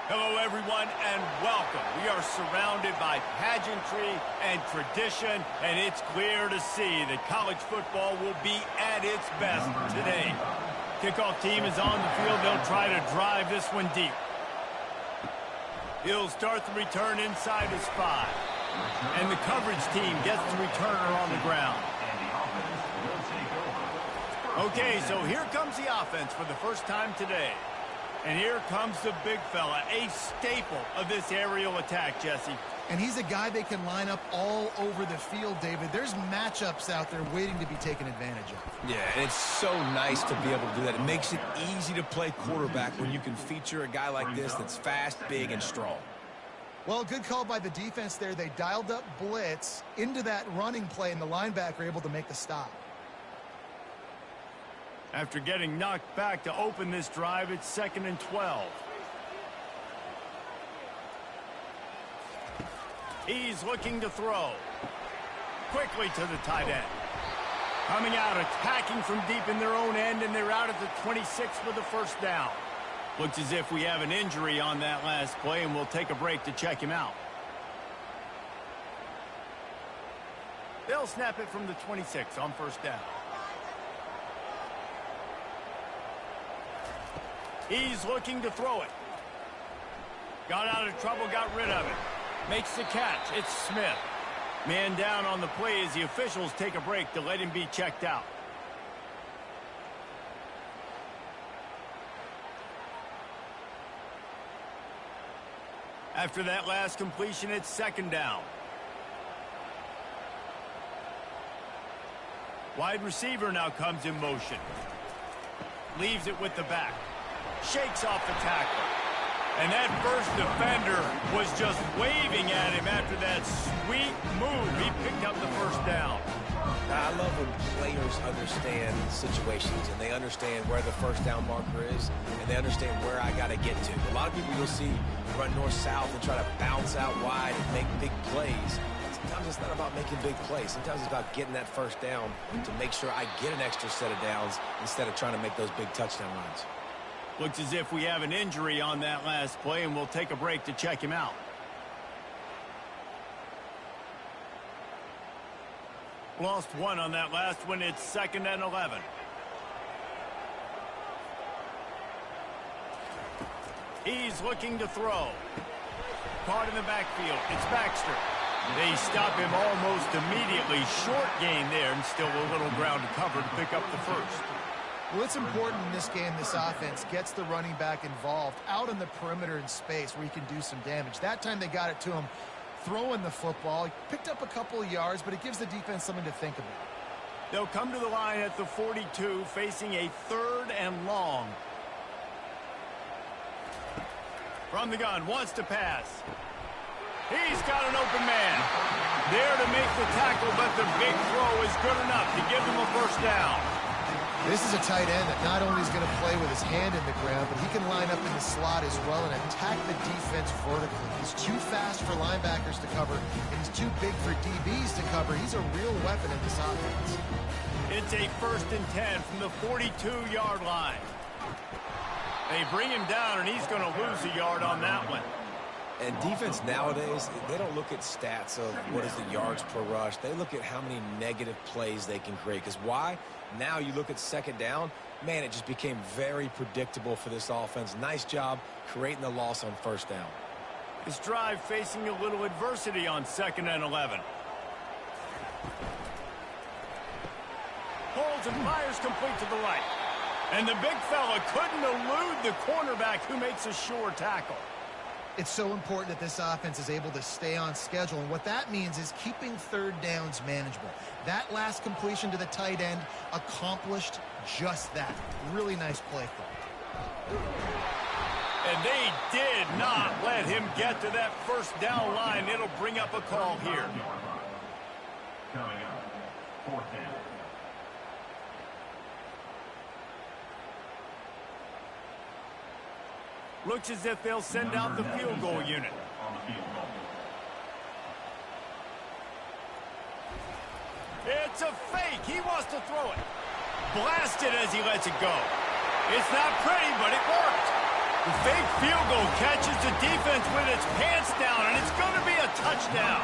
Hello, everyone, and welcome. We are surrounded by pageantry and tradition, and it's clear to see that college football will be at its best today. Kickoff team is on the field. They'll try to drive this one deep. He'll start the return inside his 5. And the coverage team gets the returner on the ground. Okay, so here comes the offense for the first time today. And here comes the big fella, a staple of this aerial attack, Jesse. And he's a guy they can line up all over the field, David. There's matchups out there waiting to be taken advantage of. Yeah, and it's so nice to be able to do that. It makes it easy to play quarterback when you can feature a guy like this that's fast, big, and strong. Well, good call by the defense there. They dialed up blitz into that running play, and the linebacker able to make the stop. After getting knocked back to open this drive, it's 2nd and 12. He's looking to throw. Quickly to the tight end. Coming out, attacking from deep in their own end, and they're out at the 26 for the first down. Looks as if we have an injury on that last play, and we'll take a break to check him out. They'll snap it from the 26 on first down. He's looking to throw it. Got out of trouble, got rid of it. Makes the catch. It's Smith. Man down on the play as the officials take a break to let him be checked out. After that last completion, it's 2nd down. Wide receiver now comes in motion. Leaves it with the back. Shakes off the tackle. And that first defender was just waving at him after that sweet move. He picked up the first down. I love when players understand situations and they understand where the first down marker is and they understand where I got to get to. A lot of people you'll see run north-south and try to bounce out wide and make big plays. Sometimes it's not about making big plays. Sometimes it's about getting that first down to make sure I get an extra set of downs instead of trying to make those big touchdown runs. Looks as if we have an injury on that last play, and we'll take a break to check him out. Lost one on that last one. It's 2nd and 11. He's looking to throw. Caught in the backfield. It's Baxter. They stop him almost immediately. Short gain there, and still a little ground to cover to pick up the first. Well, it's important in this game, this offense gets the running back involved out on the perimeter in space where he can do some damage. That time they got it to him throwing the football. He picked up a couple of yards, but it gives the defense something to think about. They'll come to the line at the 42, facing a 3rd and long. From the gun, wants to pass. He's got an open man. There to make the tackle, but the big throw is good enough to give him a first down. This is a tight end that not only is going to play with his hand in the ground, but he can line up in the slot as well and attack the defense vertically. He's too fast for linebackers to cover, and he's too big for DBs to cover. He's a real weapon in this offense. It's a 1st and 10 from the 42-yard line. They bring him down, and he's going to lose a yard on that one. And defense nowadays, they don't look at stats of what is the yards per rush. They look at how many negative plays they can create. Because why? Now you look at 2nd down, man, it just became very predictable for this offense. Nice job creating the loss on first down. This drive facing a little adversity on 2nd and 11. Holds and fires complete to the right. And the big fella couldn't elude the cornerback who makes a sure tackle. It's so important that this offense is able to stay on schedule, and what that means is keeping 3rd downs manageable. That last completion to the tight end accomplished just that. Really nice play call. And they did not let him get to that first down line. It'll bring up a call here. Coming up, 4th down. Looks as if they'll send out the field goal unit. It's a fake. He wants to throw it. Blasted as he lets it go. It's not pretty, but it worked. The fake field goal catches the defense with its pants down, and it's going to be a touchdown.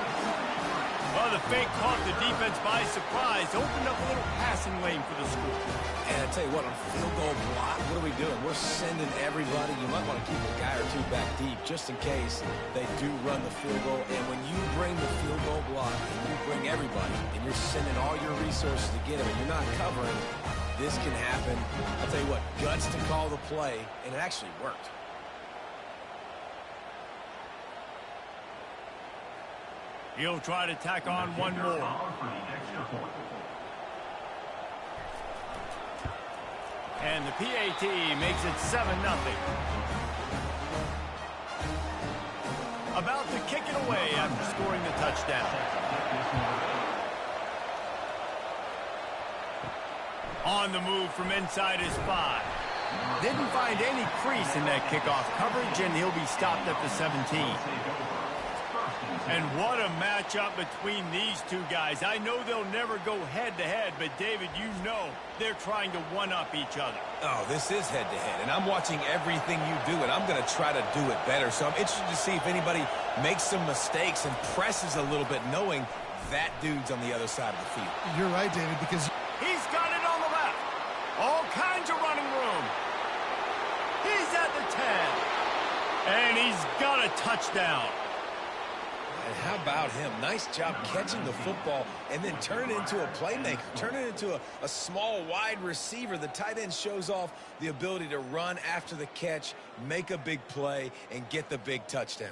Well, the fake caught the defense by surprise, opened up a little passing lane for the score. And I tell you what, on field goal block, what are we doing? We're sending everybody. You might want to keep a guy or two back deep just in case they do run the field goal. And when you bring the field goal block and you bring everybody and you're sending all your resources to get him and you're not covering, this can happen. I'll tell you what, guts to call the play, and it actually worked. He'll try to tack on one more. And the PAT makes it 7-0. About to kick it away after scoring the touchdown. On the move from inside his 5. Didn't find any crease in that kickoff coverage, and he'll be stopped at the 17. And what a matchup between these two guys. I know they'll never go head-to-head, but, David, you know they're trying to one-up each other. Oh, this is head-to-head, and I'm watching everything you do, and I'm going to try to do it better. So I'm interested to see if anybody makes some mistakes and presses a little bit, knowing that dude's on the other side of the field. You're right, David, because He's got it on the left. All kinds of running room. He's at the 10. And he's got a touchdown. And how about him? Nice job catching the football and then turn it into a playmaker. Turn it into a small, wide receiver. The tight end shows off the ability to run after the catch, make a big play, and get the big touchdown.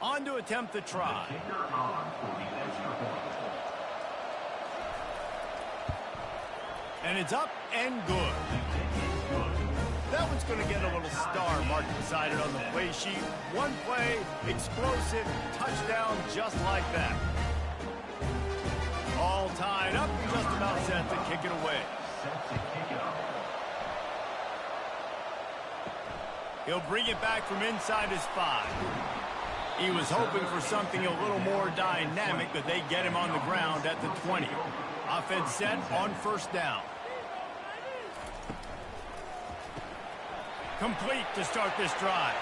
On to attempt the try. And it's up and good. That one's going to get a little star mark beside it on the play sheet. One play, explosive, touchdown just like that. All tied up, just about set to kick it away. He'll bring it back from inside his 5. He was hoping for something a little more dynamic, but they get him on the ground at the 20. Offense set on first down. Complete to start this drive.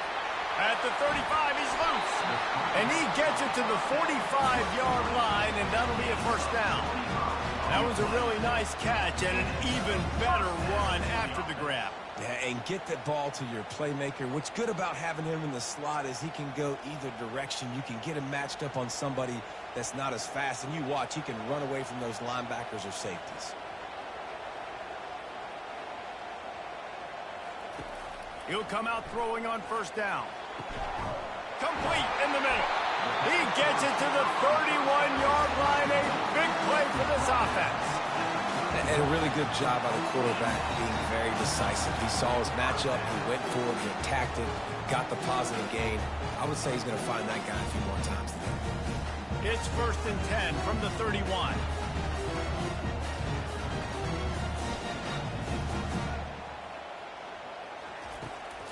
At the 35, he's loose. And he gets it to the 45-yard line, and that'll be a first down. That was a really nice catch and an even better run after the grab. Yeah, and get the ball to your playmaker. What's good about having him in the slot is he can go either direction. You can get him matched up on somebody that's not as fast, and you watch, he can run away from those linebackers or safeties. He'll come out throwing on first down. Complete in the middle. He gets it to the 31-yard line. A big play for this offense. And a really good job by the quarterback being very decisive. He saw his matchup, he went for it, he attacked it, got the positive gain. I would say he's going to find that guy a few more times today. It's 1st and 10 from the 31.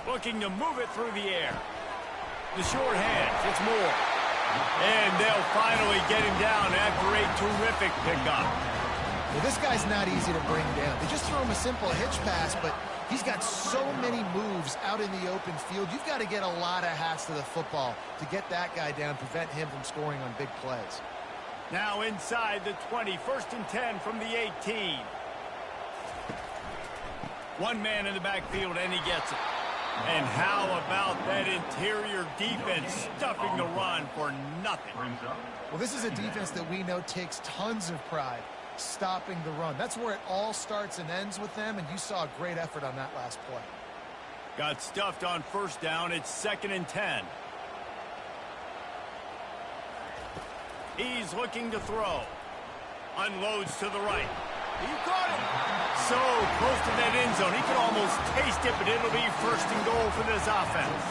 Looking to move it through the air. The short hands, it's Moore. And they'll finally get him down after a terrific pickup. Well, this guy's not easy to bring down. They just throw him a simple hitch pass, but he's got so many moves out in the open field. You've got to get a lot of hats to the football to get that guy down, prevent him from scoring on big plays. Now inside the 20, 1st and 10 from the 18. One man in the backfield, and he gets it. And how about that interior defense stuffing the run for nothing? Well, this is a defense that we know takes tons of pride stopping the run. That's where it all starts and ends with them, and you saw a great effort on that last play. Got stuffed on first down. It's 2nd and 10. He's looking to throw. Unloads to the right. He caught it. So close to that end zone. He could almost taste it, but it'll be 1st and goal for this offense.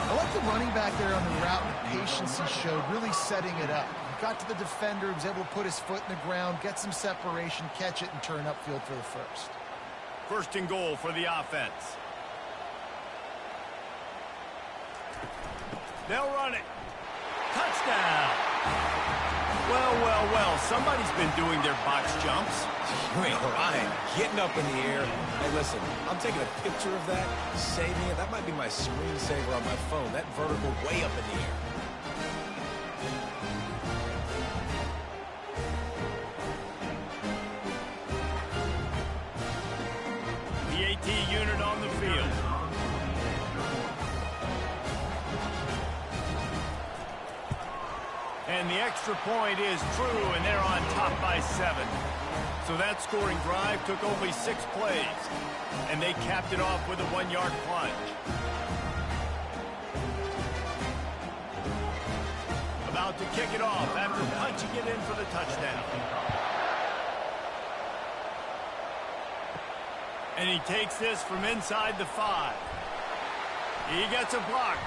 I like the running back there on the route and the patience he showed, really setting it up. He got to the defender, was able to put his foot in the ground, get some separation, catch it, and turn upfield for the first. First and goal for the offense. They'll run it. Touchdown. Well, somebody's been doing their box jumps. You ain't lying. Getting up in the air. Hey, listen, I'm taking a picture of that, saving it. That might be my screensaver on my phone. That vertical way up in the air. The AT unit on the field. And the extra point is true, and they're on top by 7. So that scoring drive took only 6 plays, and they capped it off with a 1-yard plunge. About to kick it off after punching it in for the touchdown. And he takes this from inside the 5. He gets a block.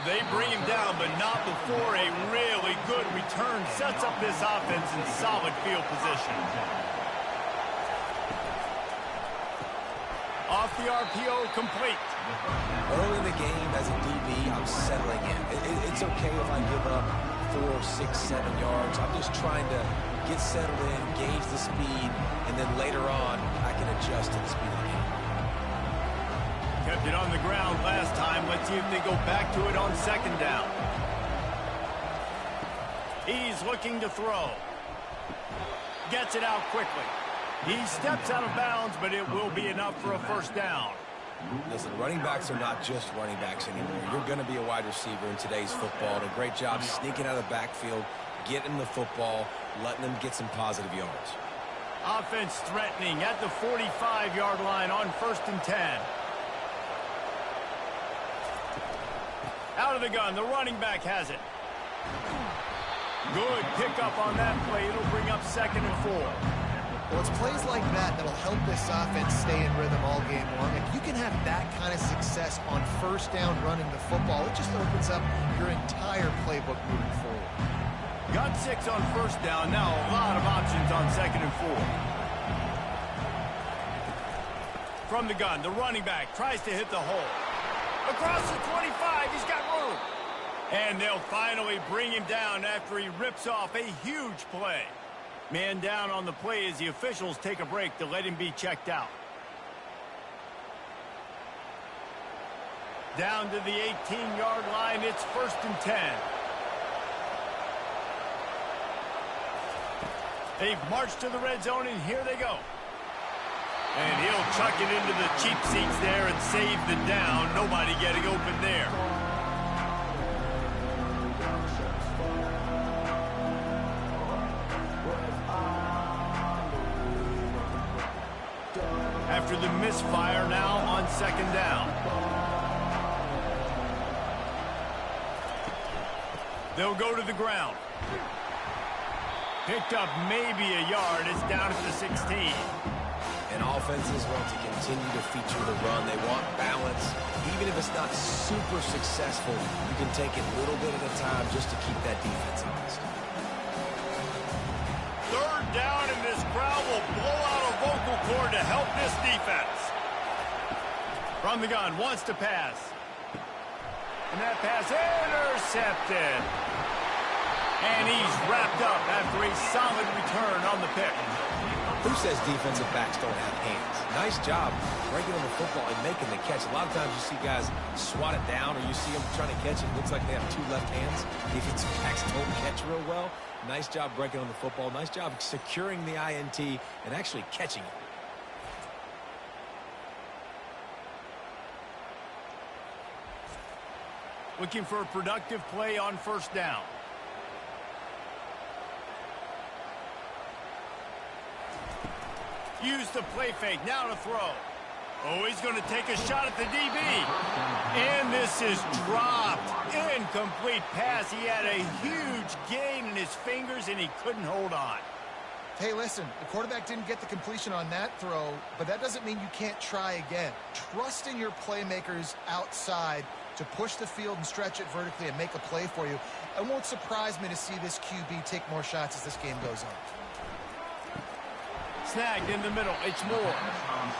They bring him down, but not before a really good return sets up this offense in solid field position. Off the RPO, complete. Early in the game, as a DB, I'm settling in. It's okay if I give up 4, 6, 7 yards. I'm just trying to get settled in, gauge the speed, and then later on, I can adjust to the speed of the game. Kept it on the ground last time. Let's see if they go back to it on second down. He's looking to throw. Gets it out quickly. He steps out of bounds, but it will be enough for a first down. Listen, running backs are not just running backs anymore. You're going to be a wide receiver in today's football. And a great job sneaking out of the backfield, getting the football, letting them get some positive yards. Offense threatening at the 45-yard line on 1st and 10. Out of the gun, the running back has it. Good pickup on that play. It'll bring up 2nd and 4. Well, it's plays like that that'll help this offense stay in rhythm all game long. If you can have that kind of success on 1st down running the football, it just opens up your entire playbook moving forward. Got 6 on 1st down. Now a lot of options on 2nd and 4. From the gun, the running back tries to hit the hole. Across the 25, he's got room. And they'll finally bring him down after he rips off a huge play. Man down on the play as the officials take a break to let him be checked out. Down to the 18-yard line, it's 1st and 10. They've marched to the red zone, and here they go. And he'll chuck it into the cheap seats there and save the down. Nobody getting open there. After the misfire, now on 2nd down. They'll go to the ground. Picked up maybe a yard. It's down at the 16. And offenses want to continue to feature the run. They want balance. Even if it's not super successful, you can take it a little bit at a time just to keep that defense honest. 3rd down, and this crowd will blow out a vocal cord to help this defense. From the gun, wants to pass. And that pass intercepted. And he's wrapped up after a solid return on the pick. Who says defensive backs don't have hands? Nice job breaking on the football and making the catch. A lot of times you see guys swat it down or you see them trying to catch it. It looks like they have 2 left hands. Defensive backs don't catch real well. Nice job breaking on the football. Nice job securing the INT and actually catching it. Looking for a productive play on 1st down. Use the play fake, now to throw. Oh, he's going to take a shot at the DB. And this is dropped. Incomplete pass. He had a huge gain in his fingers, and he couldn't hold on. Hey, listen, the quarterback didn't get the completion on that throw, but that doesn't mean you can't try again. Trust in your playmakers outside to push the field and stretch it vertically and make a play for you. It won't surprise me to see this QB take more shots as this game goes on. Snagged in the middle. It's Moore.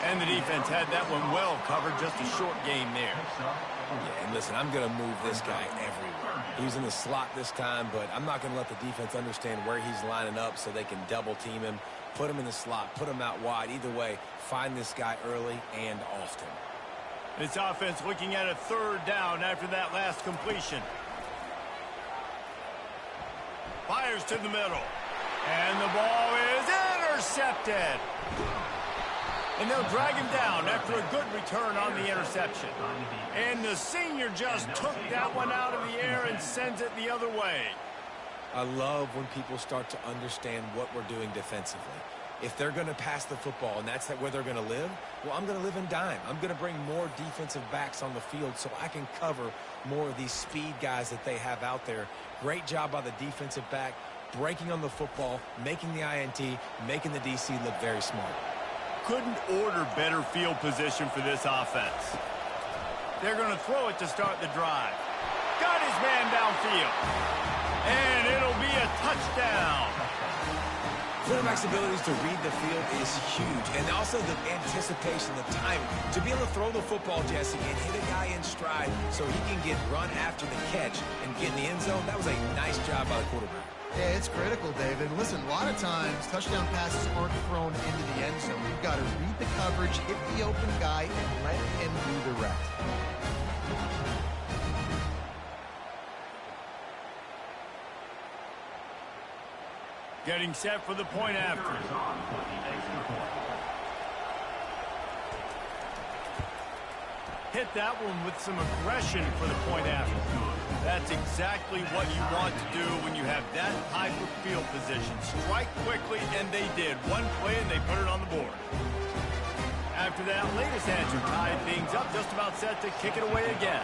And the defense had that one well covered. Just a short game there. Yeah, and listen, I'm going to move this guy everywhere. He's in the slot this time, but I'm not going to let the defense understand where he's lining up so they can double team him, put him in the slot, put him out wide. Either way, find this guy early and often. This offense looking at a third down after that last completion. Fires to the middle. And the ball is intercepted. And they'll drag him down after a good return on the interception. And the senior just took that one out of the air and sends it the other way. I love when people start to understand what we're doing defensively. If they're going to pass the football and that's where they're going to live, well, I'm going to live in dime. I'm going to bring more defensive backs on the field so I can cover more of these speed guys that they have out there. Great job by the defensive back, breaking on the football, making the INT, making the DC look very smart. Couldn't order better field position for this offense. They're going to throw it to start the drive. Got his man downfield. And it'll be a touchdown. Quarterback's abilities to read the field is huge. And also the anticipation, the timing. To be able to throw the football, Jesse, and hit a guy in stride so he can get run after the catch and get in the end zone, that was a nice job by the quarterback. Yeah, it's critical, David. Listen, a lot of times touchdown passes aren't thrown into the end zone. You've got to read the coverage, hit the open guy, and let him do the rest. Getting set for the point after. Hit that one with some aggression for the point after. That's exactly what you want to do when you have that type of field position. Strike quickly, and they did. One play, and they put it on the board. After that latest answer tied things up, just about set to kick it away again.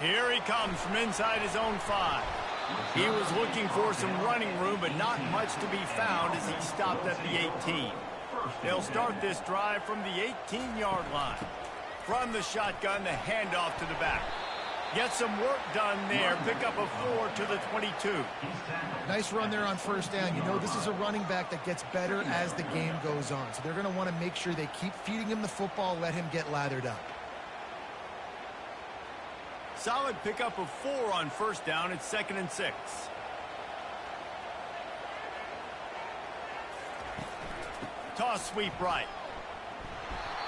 Here he comes from inside his own 5. He was looking for some running room, but not much to be found as he stopped at the 18. They'll start this drive from the 18-yard line. From the shotgun, the handoff to the back. Get some work done there. Pick up a 4 to the 22. Nice run there on first down. You know, this is a running back that gets better as the game goes on. So they're going to want to make sure they keep feeding him the football, let him get lathered up. Solid pickup of 4 on first down. It's 2nd and 6. Toss sweep right.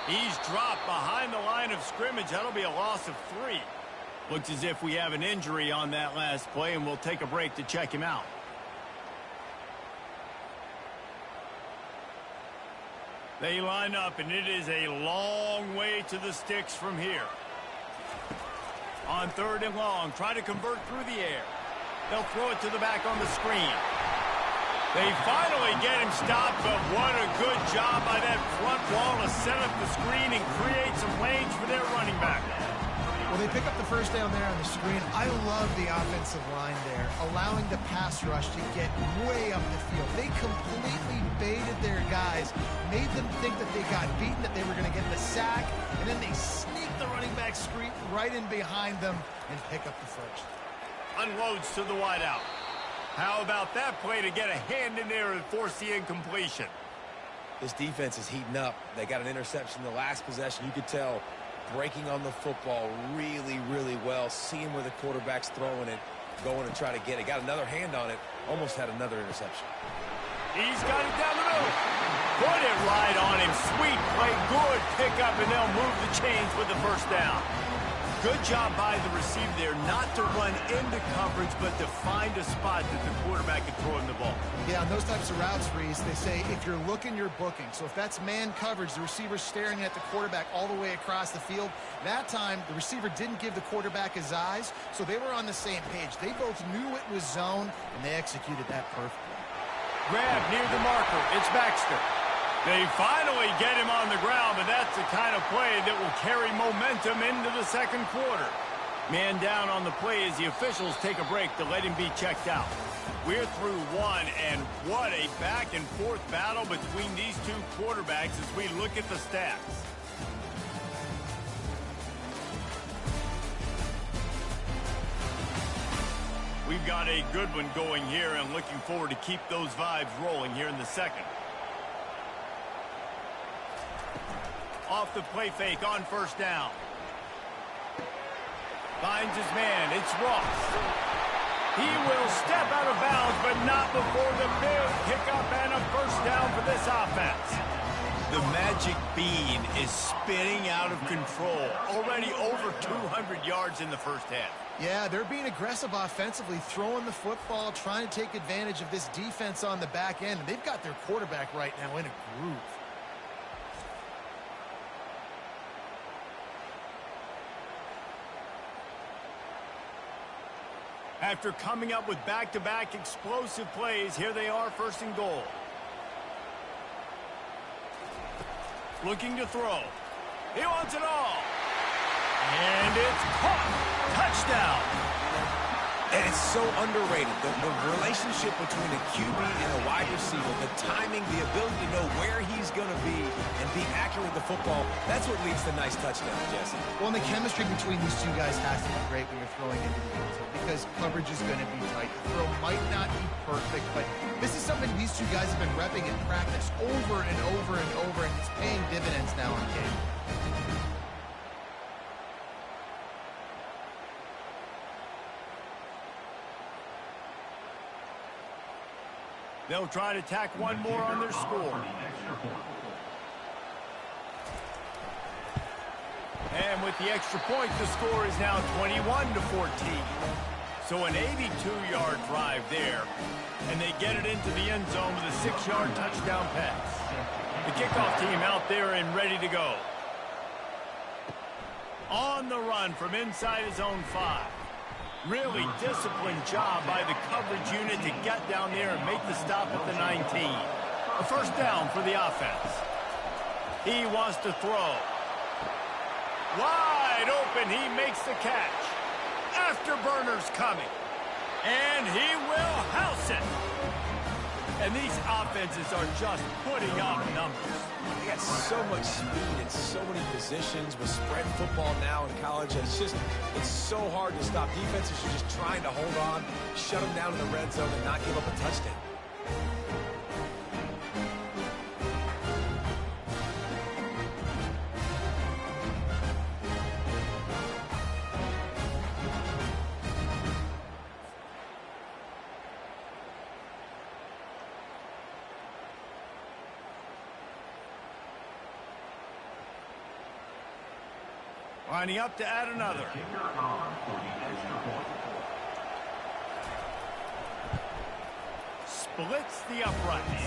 He's dropped behind the line of scrimmage. That'll be a loss of 3. Looks as if we have an injury on that last play, and we'll take a break to check him out. They line up, and it is a long way to the sticks from here. On 3rd and long, try to convert through the air. They'll throw it to the back on the screen. They finally get him stopped, but what a good job by that front wall to set up the screen and create some lanes for their running back. Well, they pick up the first down there on the screen. I love the offensive line there, allowing the pass rush to get way up the field. They completely baited their guys, made them think that they got beaten, that they were going to get the sack, and then they sneak the running back screen right in behind them and pick up the first. Unloads to the wideout. How about that play to get a hand in there and force the incompletion? This defense is heating up. They got an interception the last possession. You could tell breaking on the football really, really well. Seeing where the quarterback's throwing it, going to try to get it. Got another hand on it. Almost had another interception. He's got it down the middle. Put it right on him. Sweet play. Good pickup, and they'll move the chains with the first down. Good job by the receiver there not to run into coverage, but to find a spot that the quarterback can throw him the ball. Yeah, on those types of routes, Reese, they say if you're looking, you're booking. So if that's man coverage, the receiver's staring at the quarterback all the way across the field. That time, the receiver didn't give the quarterback his eyes, so they were on the same page. They both knew it was zone, and they executed that perfectly. Grab near the marker. It's Baxter. They finally get him on the ground, but that's the kind of play that will carry momentum into the second quarter. Man down on the play as the officials take a break to let him be checked out. We're through one, and what a back-and-forth battle between these two quarterbacks as we look at the stats. We've got a good one going here and looking forward to keep those vibes rolling here in the second. Off the play fake on first down. Finds his man. It's Ross. He will step out of bounds, but not before the big pickup and a first down for this offense. The magic bean is spinning out of control. Already over 200 yards in the first half. Yeah, they're being aggressive offensively, throwing the football, trying to take advantage of this defense on the back end. And they've got their quarterback right now in a groove. After coming up with back-to-back explosive plays, here they are, first and goal. Looking to throw. He wants it all. And it's caught. Touchdown. And it's so underrated. The relationship between a QB and a wide receiver, the timing, the ability to know where he's going to be and be accurate with the football, that's what leads to nice touchdowns, Jesse. Well, and the chemistry between these two guys has to be great when you're throwing into the end zone because coverage is going to be tight. The throw might not be perfect, but this is something these two guys have been repping in practice over and over and over, and it's paying dividends now on game. They'll try to tack one more on their score. And with the extra point, the score is now 21-14. So an 82-yard drive there. And they get it into the end zone with a 6-yard touchdown pass. The kickoff team out there and ready to go. On the run from inside his own 5. Really disciplined job by the coverage unit to get down there and make the stop at the 19. A first down for the offense. He wants to throw. Wide open, he makes the catch. Afterburner's coming. And he will house it. And these offenses are just putting up numbers. They got so much speed and so many positions with spread football now in college. It's so hard to stop. Defenses are just trying to hold on, shut them down in the red zone, and not give up a touchdown. Lining up to add another. Splits the uprights.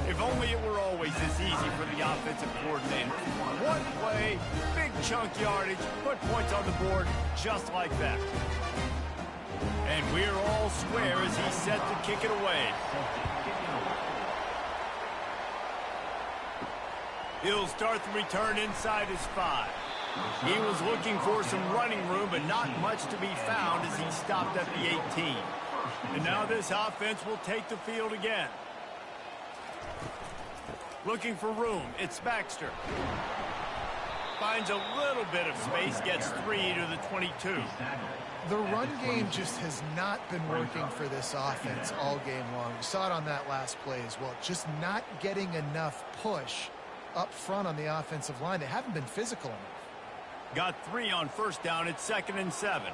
If only it were always this easy for the offensive coordinator. One play, big chunk yardage, put points on the board just like that. And we're all square as he's set to kick it away. He'll start the return inside his 5. He was looking for some running room, but not much to be found as he stopped at the 18. And now this offense will take the field again. Looking for room, it's Baxter. Finds a little bit of space, gets 3 to the 22. The run game just has not been working for this offense all game long. We saw it on that last play as well. Just not getting enough push up front on the offensive line. They haven't been physical enough. Got 3 on first down. It's 2nd and 7.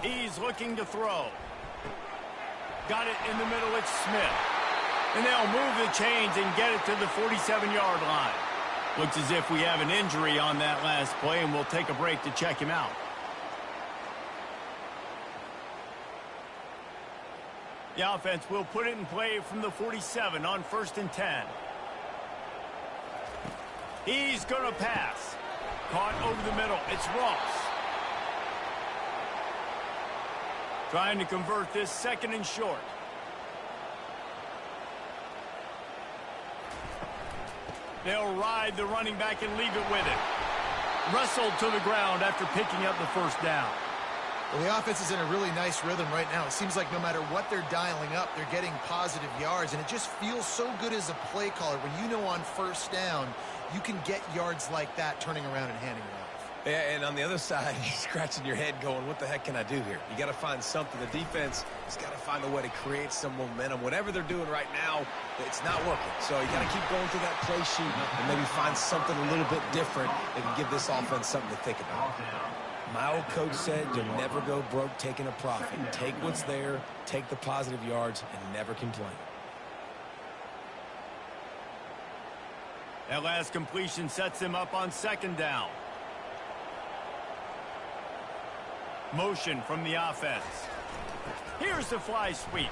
He's looking to throw. Got it in the middle. It's Smith. And they'll move the chains and get it to the 47-yard line. Looks as if we have an injury on that last play, and we'll take a break to check him out. The offense will put it in play from the 47 on 1st and 10. He's going to pass. Caught over the middle. It's Ross. Trying to convert this 2nd and short. They'll ride the running back and leave it with it. Wrestled to the ground after picking up the first down. Well, the offense is in a really nice rhythm right now. It seems like no matter what they're dialing up, they're getting positive yards, and it just feels so good as a play caller when you know on first down you can get yards like that turning around and handing it off. Yeah, and on the other side, you're scratching your head going, what the heck can I do here? You got to find something. The defense has got to find a way to create some momentum. Whatever they're doing right now, it's not working. So you got to keep going through that play sheet and maybe find something a little bit different that can give this offense something to think about. My old coach said you'll never go broke taking a profit. Take what's there, take the positive yards, and never complain. That last completion sets him up on second down. Motion from the offense. Here's the fly sweep.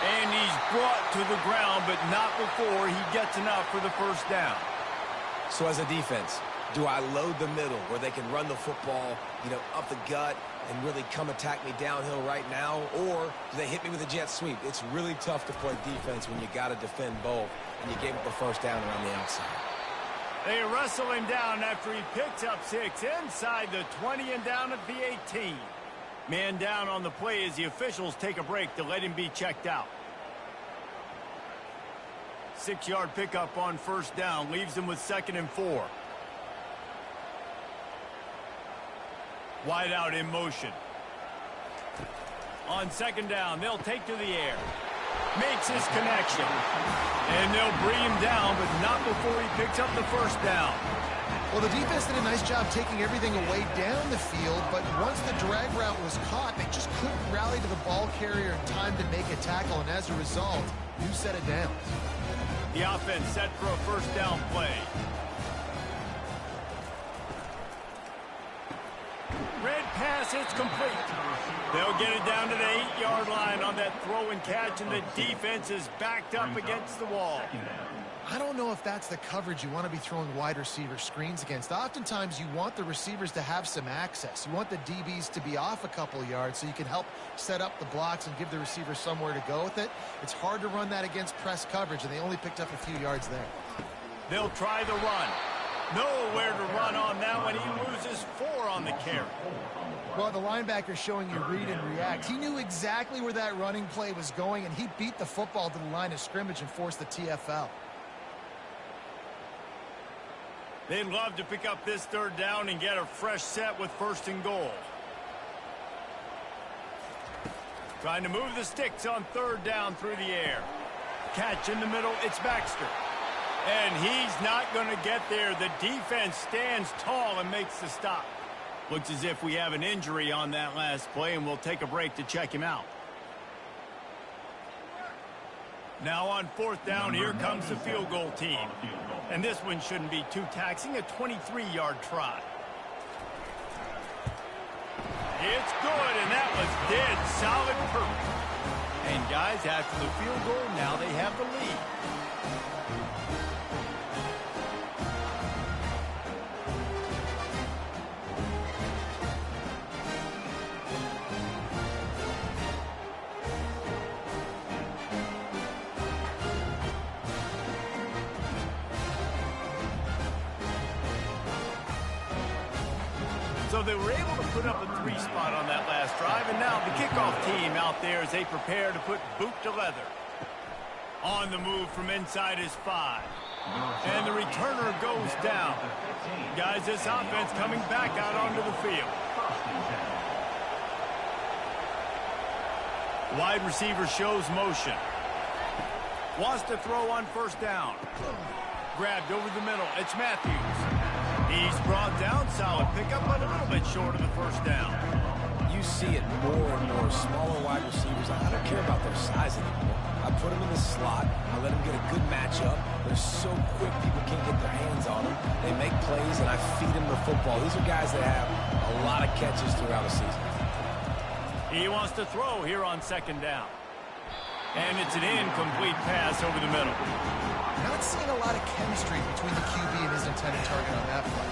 And he's brought to the ground, but not before he gets enough for the first down. So as a defense, do I load the middle where they can run the football, up the gut and really come attack me downhill right now? Or do they hit me with a jet sweep? It's really tough to play defense when you got to defend both, and you gave up the first down around the outside. They wrestle him down after he picks up 6 inside the 20 and down at the 18. Man down on the play as the officials take a break to let him be checked out. 6-yard pickup on first down leaves them with 2nd and 4. Wide out in motion. On 2nd down, they'll take to the air. Makes his connection. And they'll bring him down, but not before he picks up the first down. Well, the defense did a nice job taking everything away down the field, but once the drag route was caught, they just couldn't rally to the ball carrier in time to make a tackle, and as a result, new set of downs. The offense set for a first down play. Red pass, it's complete. They'll get it down to the 8-yard line on that throw and catch, and the defense is backed up against the wall. I don't know if that's the coverage you want to be throwing wide receiver screens against. Oftentimes, you want the receivers to have some access. You want the DBs to be off a couple yards so you can help set up the blocks and give the receiver somewhere to go with it. It's hard to run that against press coverage, and they only picked up a few yards there. They'll try the run. Nowhere to run on that one. He loses 4 on the carry. Well, the linebacker showing you read and react. He knew exactly where that running play was going, and he beat the football to the line of scrimmage and forced the TFL. They'd love to pick up this 3rd down and get a fresh set with 1st and goal. Trying to move the sticks on 3rd down through the air. Catch in the middle, it's Baxter. And he's not going to get there. The defense stands tall and makes the stop. Looks as if we have an injury on that last play, and we'll take a break to check him out. Now on 4th down, here comes the field goal team. And this one shouldn't be too taxing, a 23-yard try. It's good, and that was dead solid perfect. And guys, after the field goal, now they have the lead. So they were able to put up a 3 spot on that last drive, and now the kickoff team out there as they prepare to put boot to leather. On the move from inside his 5. And the returner goes down. Guys, this offense coming back out onto the field. Wide receiver shows motion. Wants to throw on 1st down. Grabbed over the middle. It's Matthews. He's brought down, solid pickup, but a little bit short of the 1st down. You see it more and more. Smaller wide receivers, I don't care about their size anymore. I put them in the slot. I let them get a good matchup. They're so quick, people can't get their hands on them. They make plays, and I feed them the football. These are guys that have a lot of catches throughout a season. He wants to throw here on 2nd down. And it's an incomplete pass over the middle. Not seeing a lot of chemistry between the QB and his intended target on that play.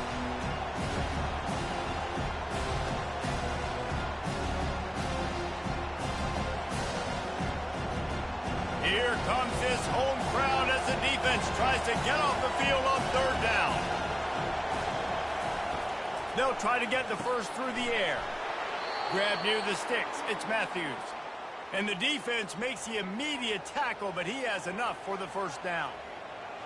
Here comes this home crowd as the defense tries to get off the field on 3rd down. They'll try to get the first through the air. Grab near the sticks. It's Matthews. And the defense makes the immediate tackle, but he has enough for the 1st down.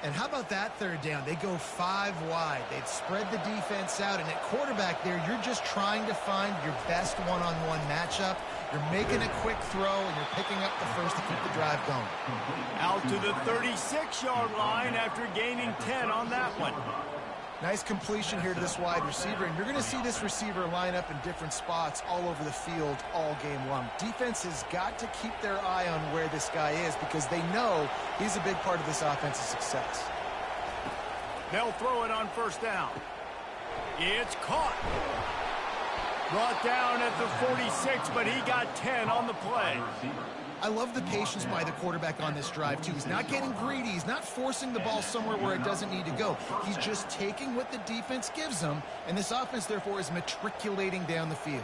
And how about that third down? They go 5 wide. They'd spread the defense out, and at quarterback there, you're just trying to find your best one-on-one matchup. You're making a quick throw, and you're picking up the first to keep the drive going. Out to the 36-yard line after gaining 10 on that one. Nice completion here to this wide receiver, and you're going to see this receiver line up in different spots all over the field all game long. Defense has got to keep their eye on where this guy is because they know he's a big part of this offense's success. They'll throw it on first down. It's caught. Brought down at the 46, but he got 10 on the play. I love the patience by the quarterback on this drive, too. He's not getting greedy. He's not forcing the ball somewhere where it doesn't need to go. He's just taking what the defense gives him, and this offense, therefore, is matriculating down the field.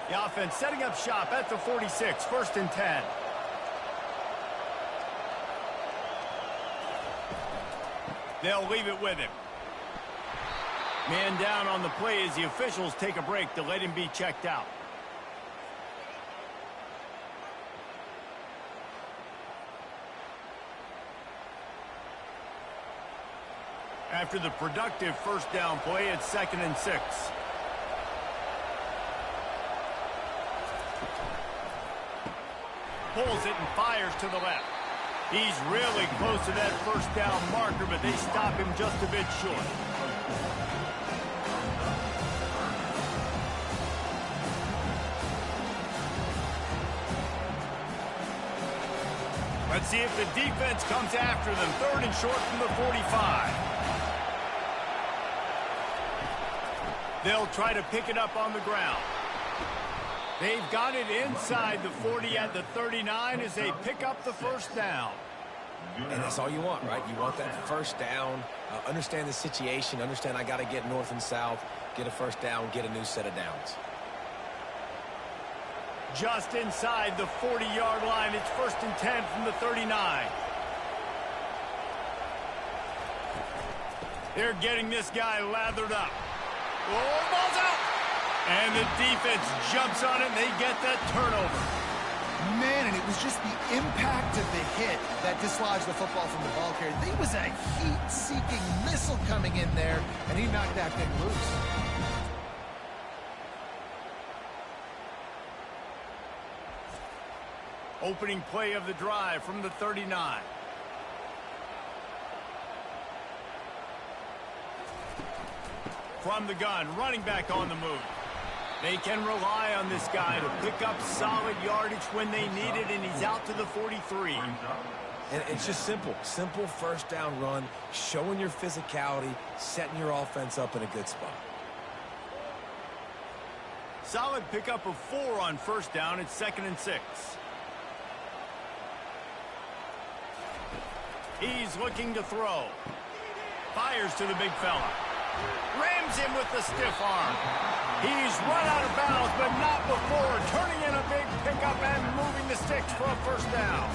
The offense setting up shop at the 46, 1st and 10. They'll leave it with him. Man down on the play as the officials take a break to let him be checked out. After the productive first down play, it's 2nd and 6. Pulls it and fires to the left. He's really close to that first down marker, but they stop him just a bit short. Let's see if the defense comes after them. 3rd and short from the 45. They'll try to pick it up on the ground. They've got it inside the 40 at the 39 as they pick up the first down. And that's all you want, right? You want that first down, understand the situation, understand I got to get north and south, get a first down, get a new set of downs. Just inside the 40-yard line, it's 1st and 10 from the 39. They're getting this guy lathered up. Oh, ball's out! And the defense jumps on it, and they get that turnover. Man, and it was just the impact of the hit that dislodged the football from the ball carrier. There was a heat-seeking missile coming in there, and he knocked that thing loose. Opening play of the drive from the 39. From the gun, running back on the move. They can rely on this guy to pick up solid yardage when they need it, and he's out to the 43. And it's just simple. Simple first down run, showing your physicality, setting your offense up in a good spot. Solid pickup of 4 on first down. It's 2nd and 6. He's looking to throw. Fires to the big fella. Rams him with the stiff arm. He's run out of bounds, but not before turning in a big pickup and moving the sticks for a first down.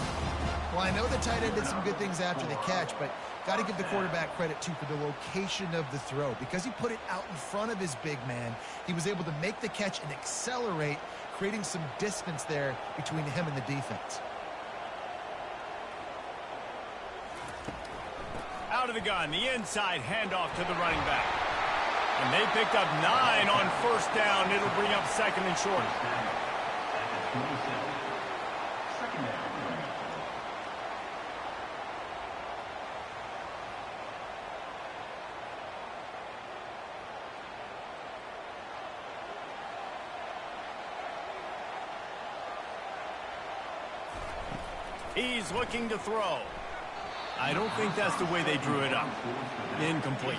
Well, I know the tight end did some good things after the catch, but got to give the quarterback credit, too, for the location of the throw. Because he put it out in front of his big man, he was able to make the catch and accelerate, creating some distance there between him and the defense. Out of the gun, the inside handoff to the running back. And they picked up 9 on first down. It'll bring up 2nd and short. He's looking to throw. I don't think that's the way they drew it up. Incomplete.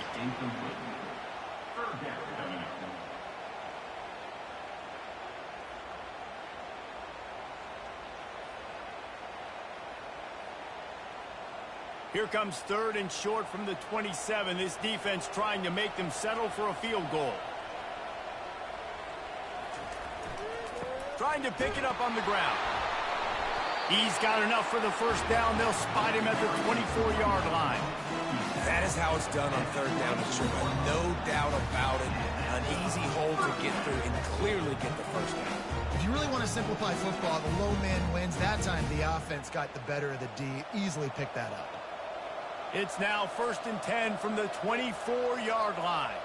Here comes 3rd and short from the 27. This defense trying to make them settle for a field goal. Trying to pick it up on the ground. He's got enough for the first down. They'll spot him at the 24-yard line. That is how it's done on 3rd down and short. No doubt about it. An easy hole to get through and clearly get the first down. If you really want to simplify football, the low man wins. That time the offense got the better of the D. Easily picked that up. It's now 1st and 10 from the 24-yard line.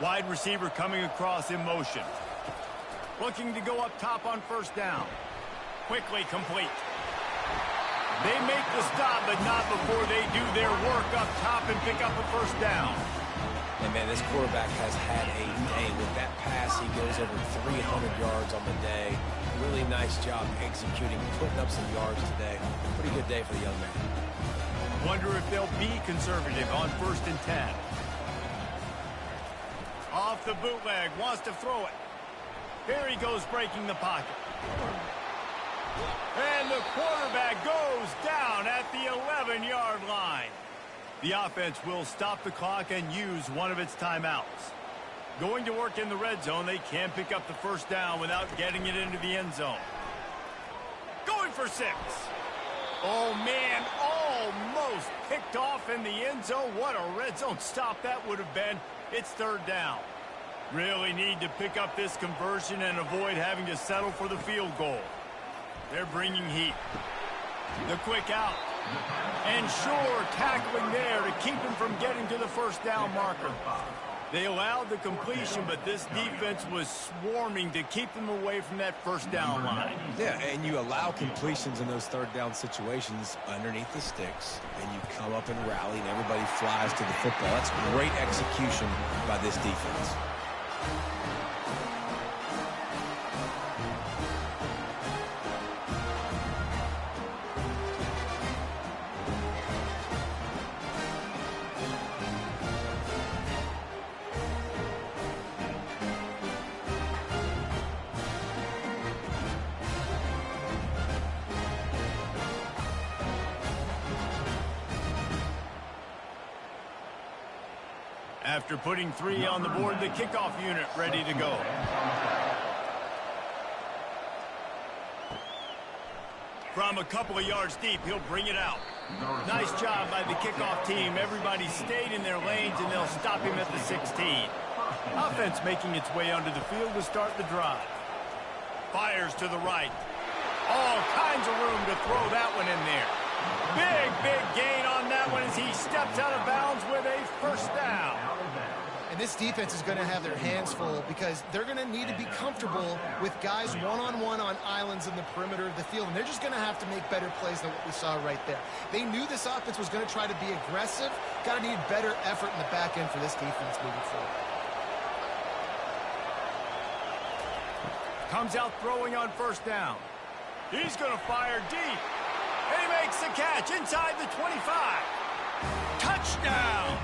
Wide receiver coming across in motion. Looking to go up top on 1st down. Quickly complete. They make the stop, but not before they do their work up top and pick up a 1st down. And, man, this quarterback has had a day. With that pass, he goes over 300 yards on the day. Really nice job executing, putting up some yards today. Pretty good day for the young man. Wonder if they'll be conservative on 1st and 10. Off the bootleg, wants to throw it. Here he goes, breaking the pocket. And the quarterback goes down at the 11-yard line. The offense will stop the clock and use one of its timeouts. Going to work in the red zone, they can pick up the 1st down without getting it into the end zone. Going for 6. Oh, man, almost picked off in the end zone. What a red zone stop that would have been. It's 3rd down. Really need to pick up this conversion and avoid having to settle for the field goal. They're bringing heat. The quick out. And sure, tackling there to keep him from getting to the 1st down marker. They allowed the completion, but this defense was swarming to keep them away from that 1st down line. Yeah, and you allow completions in those 3rd down situations underneath the sticks, and you come up and rally, and everybody flies to the football. That's great execution by this defense. After putting 3 on the board, the kickoff unit ready to go. From a couple of yards deep, he'll bring it out. Nice job by the kickoff team. Everybody stayed in their lanes, and they'll stop him at the 16. Offense making its way onto the field to start the drive. Fires to the right. All kinds of room to throw that one in there. Big gain on that one as he steps out of bounds with a 1st down. And this defense is going to have their hands full because they're going to need to be comfortable with guys one-on-one on islands in the perimeter of the field. And they're just going to have to make better plays than what we saw right there. They knew this offense was going to try to be aggressive. Got to need better effort in the back end for this defense moving forward. Comes out throwing on 1st down. He's going to fire deep. And he makes the catch inside the 25. Touchdown!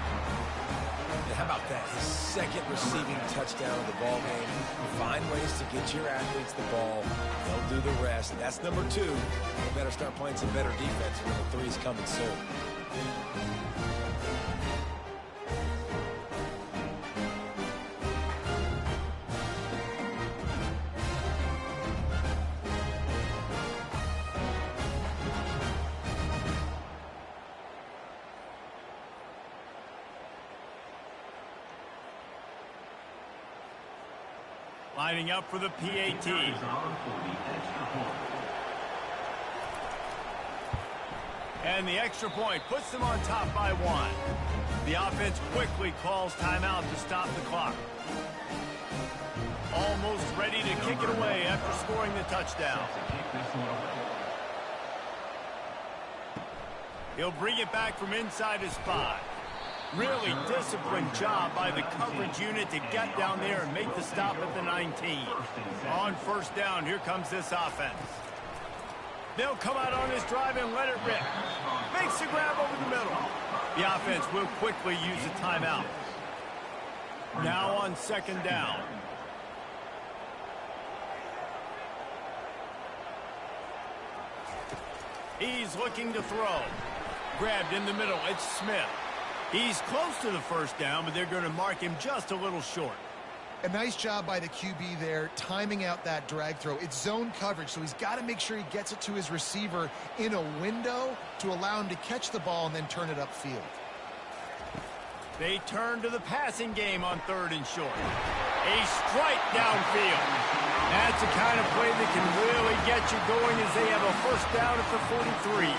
How about that? His 2nd receiving touchdown of the ball game. Find ways to get your athletes the ball. They'll do the rest. That's number 2. They better start playing some better defense when the 3's coming soon. Lining up for the PAT. And the extra point puts them on top by 1. The offense quickly calls timeout to stop the clock. Almost ready to kick it away after scoring the touchdown. He'll bring it back from inside his 5. Really disciplined job by the coverage unit to get down there and make the stop at the 19. On 1st down, here comes this offense. They'll come out on this drive and let it rip. Makes the grab over the middle. The offense will quickly use a timeout. Now on 2nd down. He's looking to throw. Grabbed in the middle. It's Smith. He's close to the 1st down, but they're going to mark him just a little short. A nice job by the QB there, timing out that drag throw. It's zone coverage, so he's got to make sure he gets it to his receiver in a window to allow him to catch the ball and then turn it upfield. They turn to the passing game on 3rd and short. A strike downfield. That's the kind of play that can really get you going as they have a 1st down at the 43.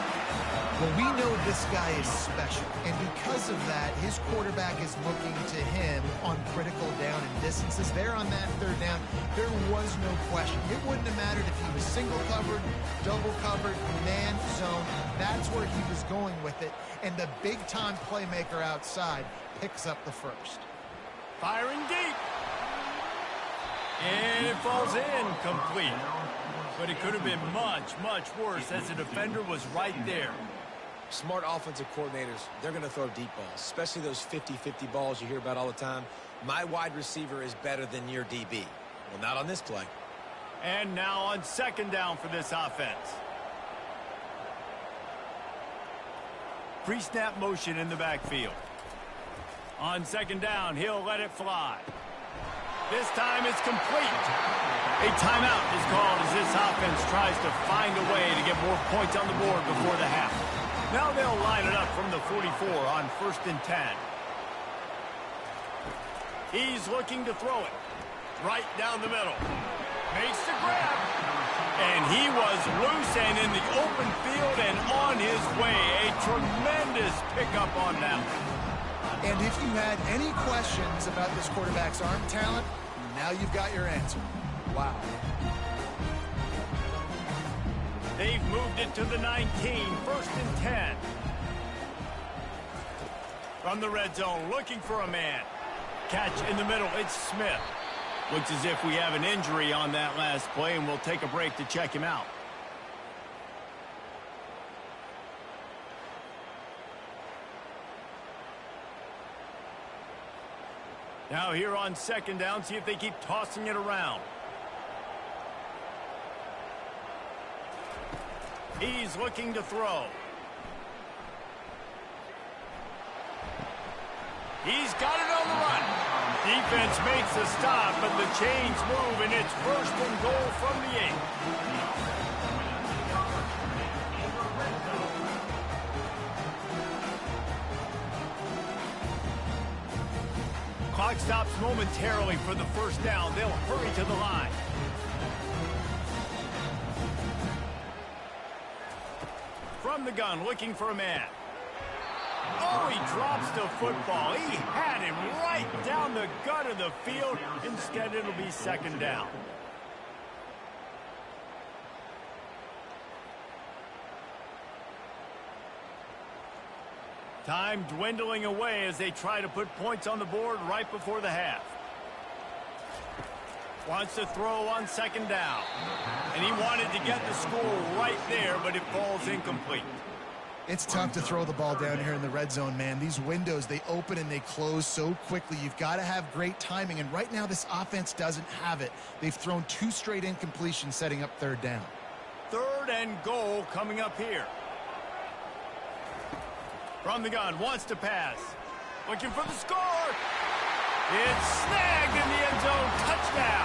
Well, we know this guy is special, and because of that, his quarterback is looking to him on critical down and distances. There on that third down, there was no question. It wouldn't have mattered if he was single covered, double covered, man zone. That's where he was going with it, and the big-time playmaker outside picks up the first. Firing deep. And it falls in complete. But it could have been much, much worse as the defender was right there. Smart offensive coordinators, they're going to throw deep balls, especially those 50-50 balls you hear about all the time. My wide receiver is better than your DB. Well, not on this play. And now on second down for this offense. Pre-snap motion in the backfield. On second down, he'll let it fly. This time it's complete. A timeout is called as this offense tries to find a way to get more points on the board before the half. Now they'll line it up from the 44 on 1st and 10. He's looking to throw it. Right down the middle. Makes the grab. And he was loose and in the open field and on his way. A tremendous pickup on that one. And if you had any questions about this quarterback's arm talent, now you've got your answer. Wow. They've moved it to the 19, 1st and 10. From the red zone, looking for a man. Catch in the middle, it's Smith. Looks as if we have an injury on that last play, and we'll take a break to check him out. Now here on second down, see if they keep tossing it around. He's looking to throw. He's got it on the run. Defense makes a stop, but the chains move, and it's 1st and goal from the 8. Clock stops momentarily for the 1st down. They'll hurry to the line. From the gun, looking for a man. Oh, he drops the football. He had him right down the gut of the field. Instead, it'll be 2nd down. Time dwindling away as they try to put points on the board right before the half. Wants to throw on 2nd down. And he wanted to get the score right there, but it falls incomplete. It's tough to throw the ball down here in the red zone, man. These windows, they open and they close so quickly. You've got to have great timing, and right now this offense doesn't have it. They've thrown 2 straight incompletions setting up 3rd down. 3rd and goal coming up here. From the gun, wants to pass. Looking for the score. It's snagged in the end zone. Touchdown.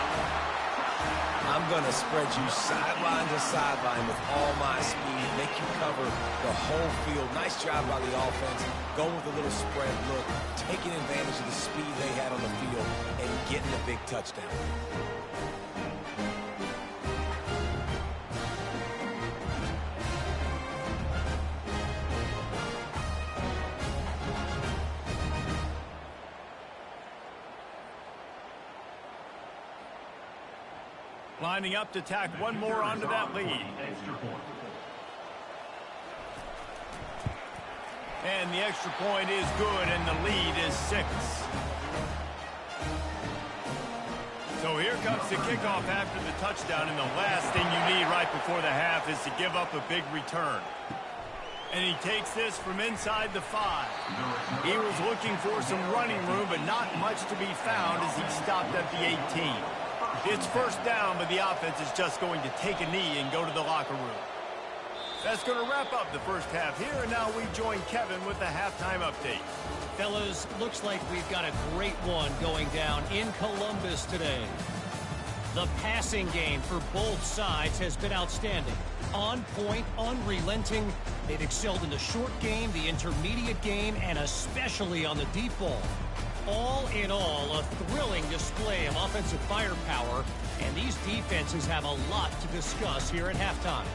I'm going to spread you sideline to sideline with all my speed, make you cover the whole field. Nice job by the offense, going with a little spread look, taking advantage of the speed they had on the field, and getting a big touchdown. Lining up to tack one more onto that lead. And the extra point is good, and the lead is 6. So here comes the kickoff after the touchdown, and the last thing you need right before the half is to give up a big return. And he takes this from inside the 5. He was looking for some running room, but not much to be found as he stopped at the 18. It's 1st down, but the offense is just going to take a knee and go to the locker room. That's going to wrap up the first half here, and now we join Kevin with the halftime update. Fellas, looks like we've got a great one going down in Columbus today. The passing game for both sides has been outstanding. On point, unrelenting. They've excelled in the short game, the intermediate game, and especially on the deep ball. All in all, a thrilling display of offensive firepower, and these defenses have a lot to discuss here at halftime.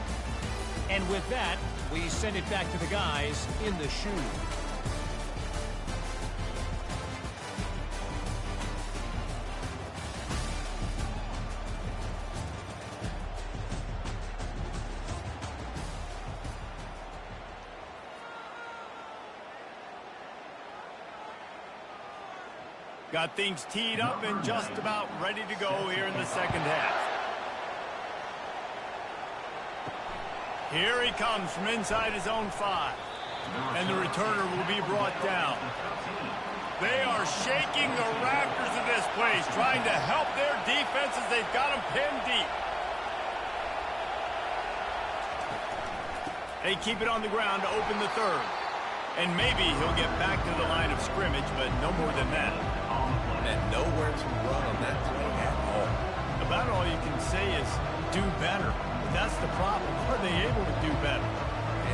And with that, we send it back to the guys in the shoe. Got things teed up and just about ready to go here in the second half. Here he comes from inside his own 5. And the returner will be brought down. They are shaking the rafters of this place, trying to help their defense as they've got them pinned deep. They keep it on the ground to open the third. And maybe he'll get back to the line of scrimmage, but no more than that. And nowhere to run on that play at all. About all you can say is do better. But that's the problem. Are they able to do better?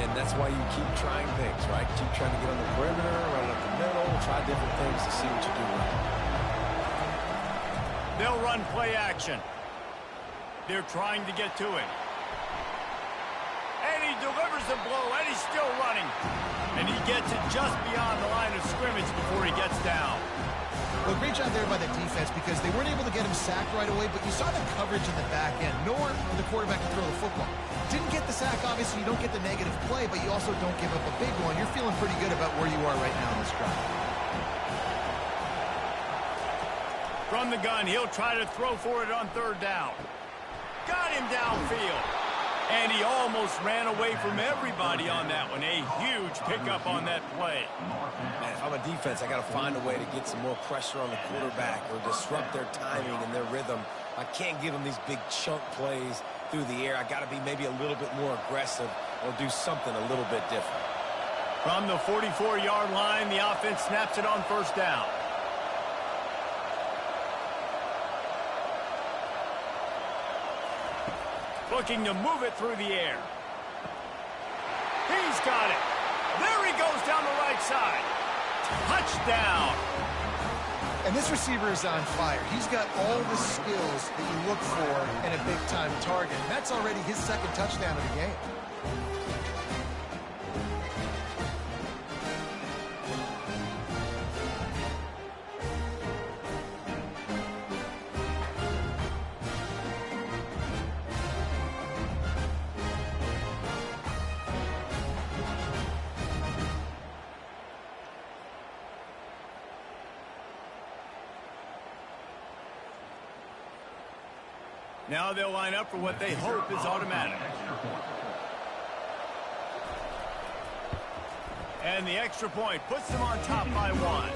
And that's why you keep trying things, right? Keep trying to get on the perimeter, run up the middle, try different things to see what you do right. They'll run play action. They're trying to get to it. And he delivers the blow, and he's still running. And he gets it just beyond the line of scrimmage before he gets down. Well, great job there by the defense because they weren't able to get him sacked right away, but you saw the coverage in the back end. Nowhere for the quarterback to throw the football. Didn't get the sack, obviously. You don't get the negative play, but you also don't give up a big one. You're feeling pretty good about where you are right now in this drive. From the gun, he'll try to throw for it on third down. Got him downfield. And he almost ran away from everybody on that one. A huge pickup on that play. Man, if I'm a defense, I got to find a way to get some more pressure on the quarterback or disrupt their timing and their rhythm. I can't give them these big chunk plays through the air. I got to be maybe a little bit more aggressive or do something a little bit different. From the 44-yard line, the offense snaps it on first down. Looking to move it through the air. He's got it. There he goes down the right side. Touchdown. And this receiver is on fire. He's got all the skills that you look for in a big-time target. That's already his second touchdown of the game. Now they'll line up for what they hope is automatic. And the extra point puts them on top by 1.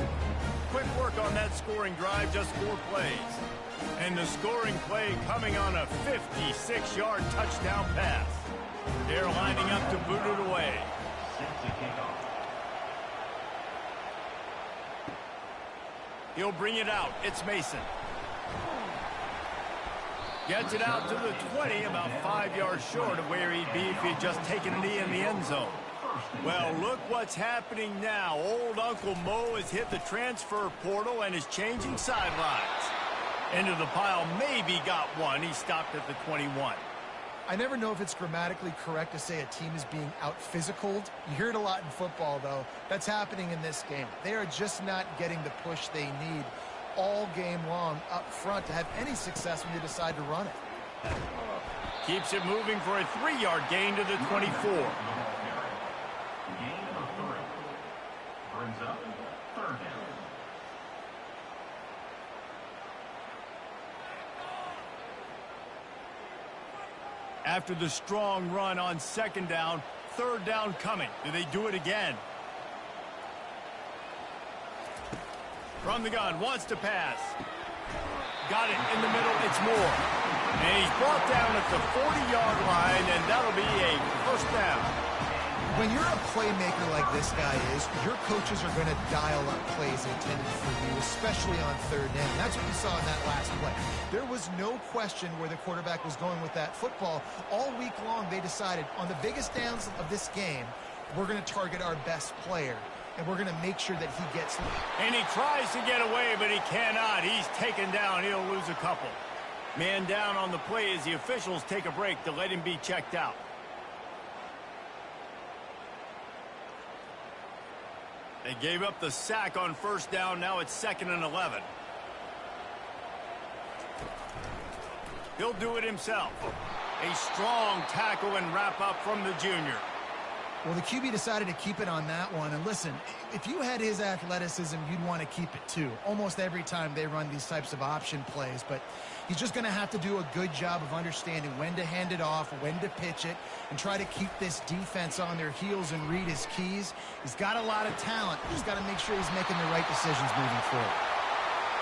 Quick work on that scoring drive, just 4 plays. And the scoring play coming on a 56-yard touchdown pass. They're lining up to boot it away. He'll bring it out. It's Mason. Gets it out to the 20, about 5 yards short of where he'd be if he'd just taken a knee in the end zone. Well, look what's happening now. Old Uncle Mo has hit the transfer portal and is changing sidelines. Into the pile, maybe got one. He stopped at the 21. I never know if it's grammatically correct to say a team is being out-physicaled. You hear it a lot in football, though. That's happening in this game. They are just not getting the push they need all game long up front to have any success when they decide to run it. Keeps it moving for a 3-yard gain to the 24. Gain of 3. Brings up third down. After the strong run on second down, third down coming. Do they do it again? From the gun, wants to pass. Got it in the middle, it's Moore. And he's brought down at the 40-yard line, and that'll be a first down. When you're a playmaker like this guy is, your coaches are going to dial up plays intended for you, especially on third down. That's what you saw in that last play. There was no question where the quarterback was going with that football. All week long, they decided on the biggest downs of this game, we're going to target our best player. And we're going to make sure that he gets it. And he tries to get away, but he cannot. He's taken down. He'll lose a couple. Man down on the play as the officials take a break to let him be checked out. They gave up the sack on first down. Now it's 2nd and 11. He'll do it himself. A strong tackle and wrap up from the junior. Well, the QB decided to keep it on that one. And listen, if you had his athleticism, you'd want to keep it too. Almost every time they run these types of option plays. But he's just going to have to do a good job of understanding when to hand it off, when to pitch it, and try to keep this defense on their heels and read his keys. He's got a lot of talent. He's got to make sure he's making the right decisions moving forward.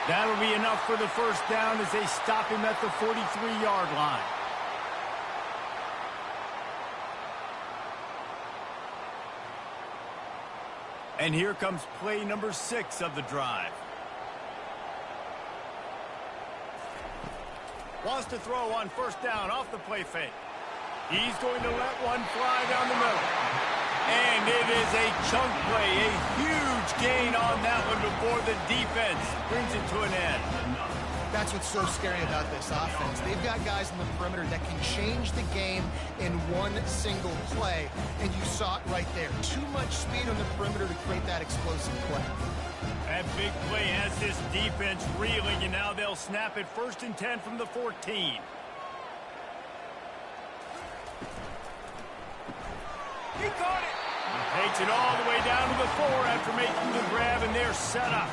That'll be enough for the first down as they stop him at the 43-yard line. And here comes play number 6 of the drive. Wants to throw on first down off the play fake. He's going to let one fly down the middle. And it is a chunk play, a huge gain on that one before the defense brings it to an end. That's what's so scary about this offense. They've got guys in the perimeter that can change the game in one single play, and you saw it right there. Too much speed on the perimeter to create that explosive play. That big play has this defense reeling, and now they'll snap it 1st and 10 from the 14. He caught it. Takes it all the way down to the 4 after making the grab, and they're set up.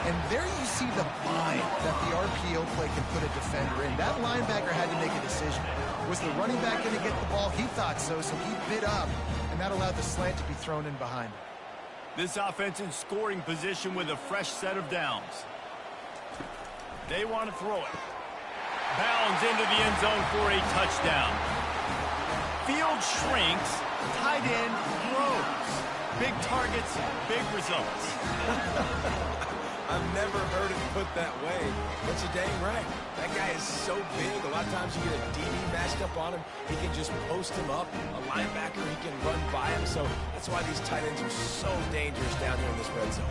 And there you see the bind that the RPO play can put a defender in. That linebacker had to make a decision. Was the running back going to get the ball? He thought so, so he bit up, and that allowed the slant to be thrown in behind him. This offense in scoring position with a fresh set of downs. They want to throw it. Bounds into the end zone for a touchdown. Field shrinks, tight end grows. Big targets, big results. I've never heard it put that way, but you're dang right. That guy is so big. A lot of times you get a DB matched up on him. He can just post him up. A linebacker, he can run by him. So that's why these tight ends are so dangerous down here in this red zone.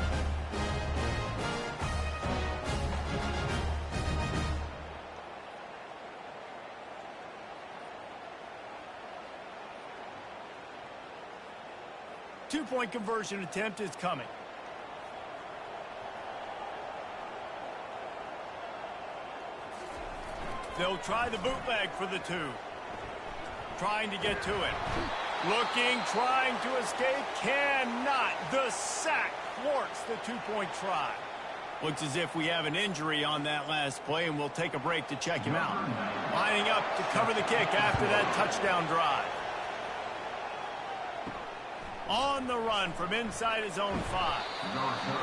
Two-point conversion attempt is coming. They'll try the bootleg for the 2. Trying to get to it. Looking, trying to escape, cannot. The sack thwarts the 2-point try. Looks as if we have an injury on that last play, and we'll take a break to check him out. Lining up to cover the kick after that touchdown drive. On the run from inside his own 5.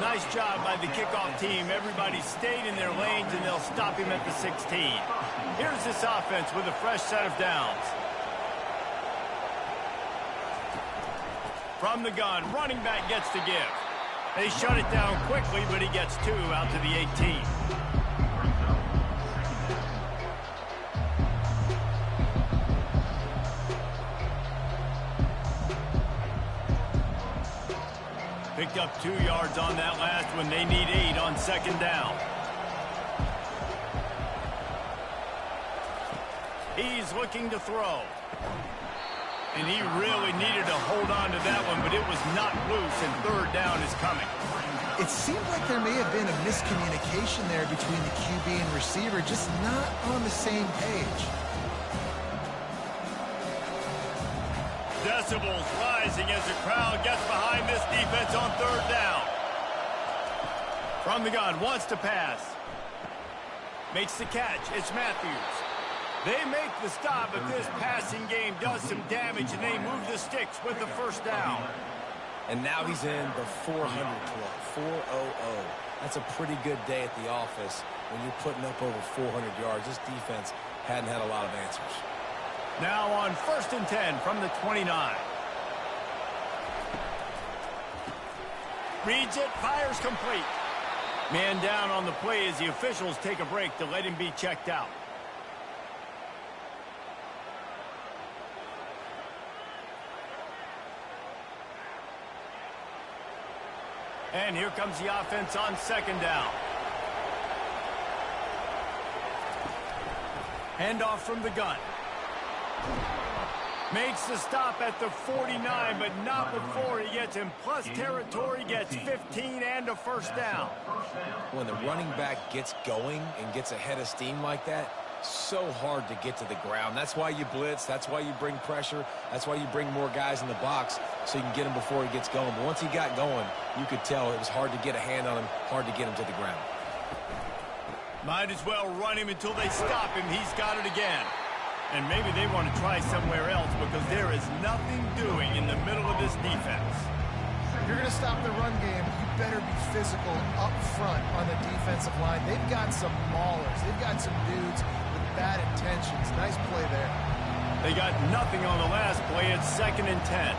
Nice job by the kickoff team. Everybody stayed in their lanes, and they'll stop him at the 16. Here's this offense with a fresh set of downs. From the gun, running back gets to give. They shut it down quickly, but he gets 2 out to the 18. Picked up 2 yards on that last one. They need 8 on 2nd down. He's looking to throw. And he really needed to hold on to that one, but it was not loose, and 3rd down is coming. It seemed like there may have been a miscommunication there between the QB and receiver, just not on the same page. Decibels rising as the crowd gets behind this defense on 3rd down. From the gun, wants to pass. Makes the catch. It's Matthews. They make the stop, but this passing game does some damage, and they move the sticks with the 1st down. And now he's in the 400 club, 400. That's a pretty good day at the office when you're putting up over 400 yards. This defense hadn't had a lot of answers. Now on 1st and 10 from the 29. Reads it, fires complete. Man down on the play as the officials take a break to let him be checked out. And here comes the offense on 2nd down. Handoff from the gun. Makes the stop at the 49, but not before he gets in plus territory, gets 15 and a first down. When the running back gets going and gets ahead of steam like that, so hard to get to the ground. That's why you blitz. That's why you bring pressure. That's why you bring more guys in the box so you can get him before he gets going. But once he got going, you could tell it was hard to get a hand on him, hard to get him to the ground. Might as well run him until they stop him. He's got it again. And maybe they want to try somewhere else because there is nothing doing in the middle of this defense. If you're going to stop the run game, you better be physical up front on the defensive line. They've got some maulers. They've got some dudes with bad intentions. Nice play there. They got nothing on the last play. It's 2nd and 10.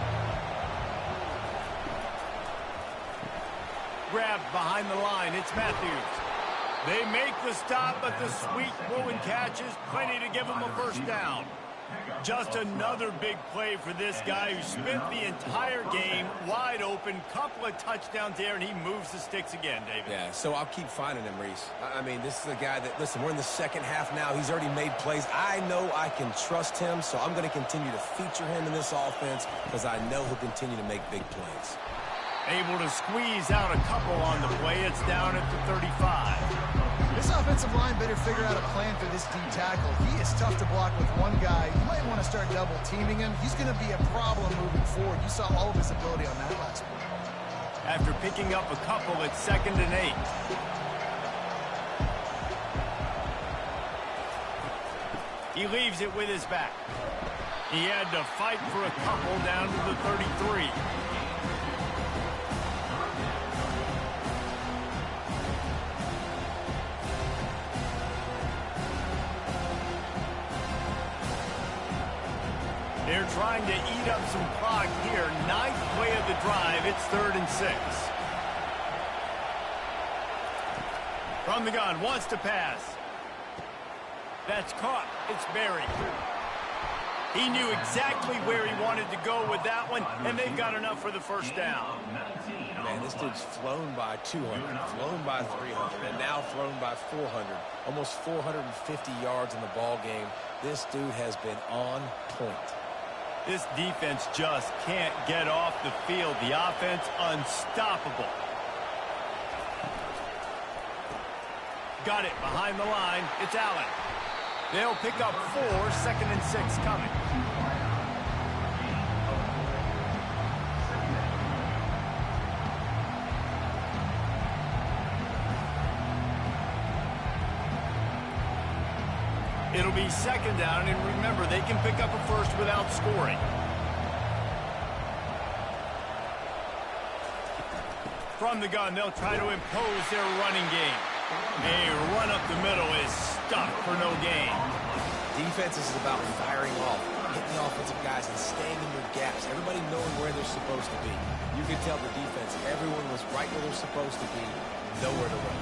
Grabbed behind the line. It's Matthews. They make the stop, but the sweet Bowen catch is plenty to give them a first down. Just another big play for this guy who spent the entire game wide open. Couple of touchdowns there, and he moves the sticks again, David. Yeah, so I'll keep finding him, Reese. I mean, this is a guy that, listen, we're in the second half now. He's already made plays. I know I can trust him, so I'm going to continue to feature him in this offense because I know he'll continue to make big plays. Able to squeeze out a couple on the play. It's down at the 35. This offensive line better figure out a plan for this D tackle. He is tough to block with one guy. You might want to start double teaming him. He's going to be a problem moving forward. You saw all of his ability on that last one. After picking up a couple, it's 2nd and 8. He leaves it with his back. He had to fight for a couple down to the 33. They're trying to eat up some clock here. 9th play of the drive. It's 3rd and 6. From the gun, wants to pass. That's caught. It's Berry. He knew exactly where he wanted to go with that one, and they've got enough for the first down. Man, this dude's flown by 200, flown by 300, and now flown by 400. Almost 450 yards in the ball game. This dude has been on point. This defense just can't get off the field. The offense unstoppable. Got it behind the line. It's Allen. They'll pick up 4, 2nd and 6 coming. It'll be 2nd down, and remember, they can pick up a first without scoring. From the gun, they'll try to impose their running game. A run up the middle is stuck for no gain. Defense is about firing off, hitting the offensive guys and staying in their gaps. Everybody knowing where they're supposed to be. You could tell the defense, everyone was right where they're supposed to be, nowhere to run.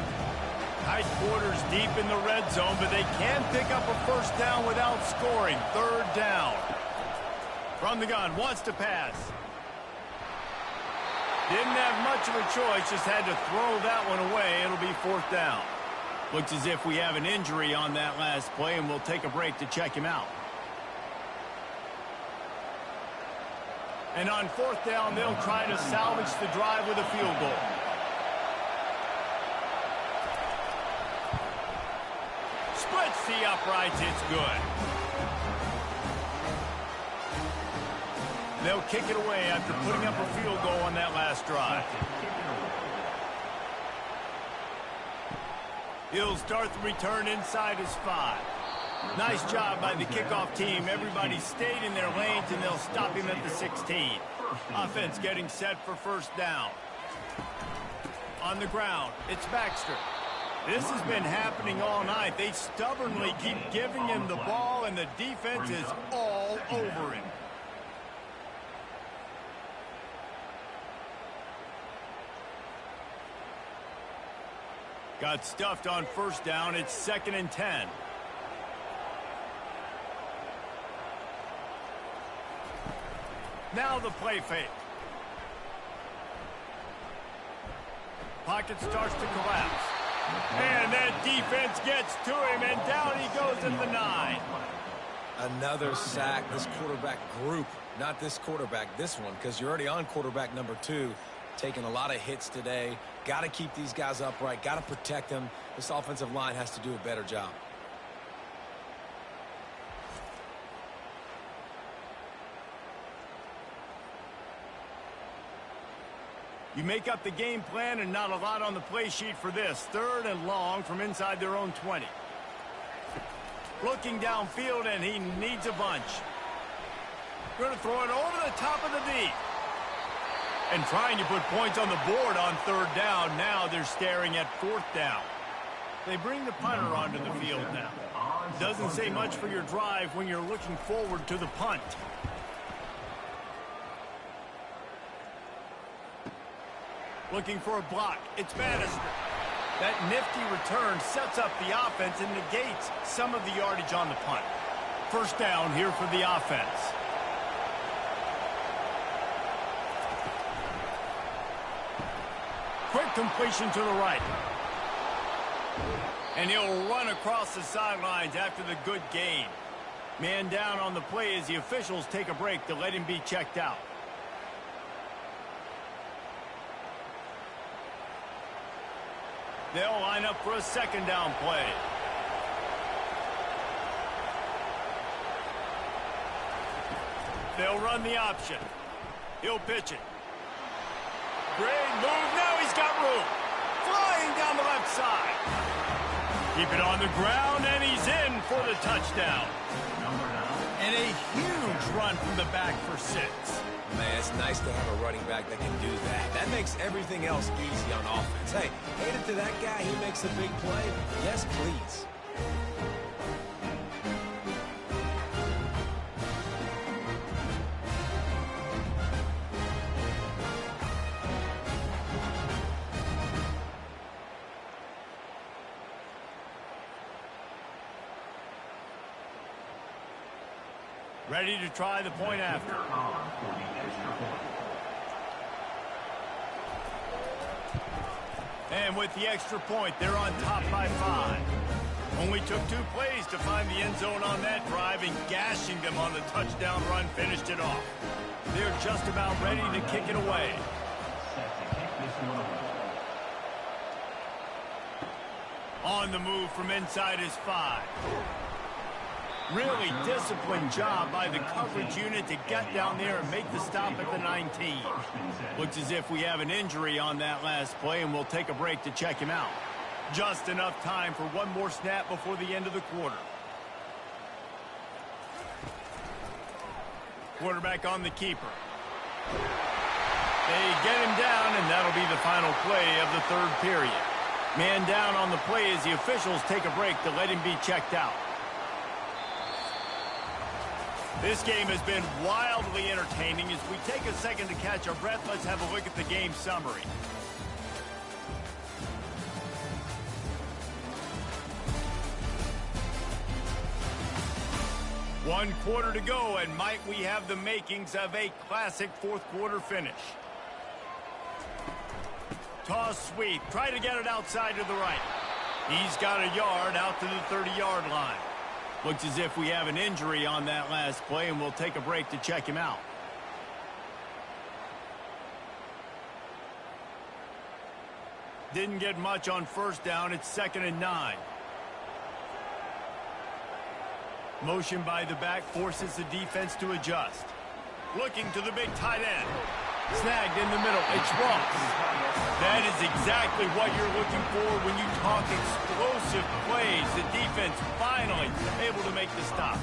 Tight quarters deep in the red zone, but they can pick up a first down without scoring. 3rd down. From the gun, wants to pass. Didn't have much of a choice, just had to throw that one away. It'll be 4th down. Looks as if we have an injury on that last play, and we'll take a break to check him out. And on 4th down, they'll try to salvage the drive with a field goal. Splits the uprights. It's good. They'll kick it away after putting up a field goal on that last drive. He'll start the return inside his 5. Nice job by the kickoff team. Everybody stayed in their lanes, and they'll stop him at the 16. Offense getting set for first down. On the ground, it's Baxter. This has been happening all night. They stubbornly keep giving him the ball, and the defense is all over him. Got stuffed on first down. It's 2nd and 10. Now the play fake. Pocket starts to collapse. And that defense gets to him, and down he goes at the 9. Another sack. This quarterback group, not this quarterback, this one, because you're already on quarterback number 2, taking a lot of hits today. Got to keep these guys upright, got to protect them. This offensive line has to do a better job. You make up the game plan and not a lot on the play sheet for this. 3rd and long from inside their own 20. Looking downfield, and he needs a bunch. Going to throw it over the top of the D. And trying to put points on the board on 3rd down. Now they're staring at 4th down. They bring the punter onto the field now. Doesn't say much for your drive when you're looking forward to the punt. Looking for a block. It's Madison. That nifty return sets up the offense and negates some of the yardage on the punt. 1st down here for the offense. Quick completion to the right. And he'll run across the sidelines after the good gain. Man down on the play as the officials take a break to let him be checked out. They'll line up for a 2nd down play. They'll run the option. He'll pitch it. Great move. Now he's got room. Flying down the left side. Keep it on the ground, and he's in for the touchdown. And a huge run from the back for 6. Man, it's nice to have a running back that can do that. That makes everything else easy on offense. Hey, hand it to that guy. He makes a big play. Yes, please. Ready to try the point after. And with the extra point, they're on top by 5. Only took 2 plays to find the end zone on that drive, and gashing them on the touchdown run finished it off. They're just about ready to kick it away. On the move from inside his 5. Really disciplined job by the coverage unit to get down there and make the stop at the 19. Looks as if we have an injury on that last play, and we'll take a break to check him out. Just enough time for one more snap before the end of the quarter. Quarterback on the keeper. They get him down, and that'll be the final play of the 3rd period. Man down on the play as the officials take a break to let him be checked out. This game has been wildly entertaining. As we take a second to catch our breath, let's have a look at the game summary. One quarter to go, and might we have the makings of a classic 4th quarter finish. Toss sweep. Try to get it outside to the right. He's got a yard out to the 30-yard line. Looks as if we have an injury on that last play, and we'll take a break to check him out. Didn't get much on 1st down. It's 2nd and 9. Motion by the back forces the defense to adjust. Looking to the big tight end. Snagged in the middle. It's Ross. That is exactly what you're looking for when you talk explosive plays. The defense finally able to make the stop.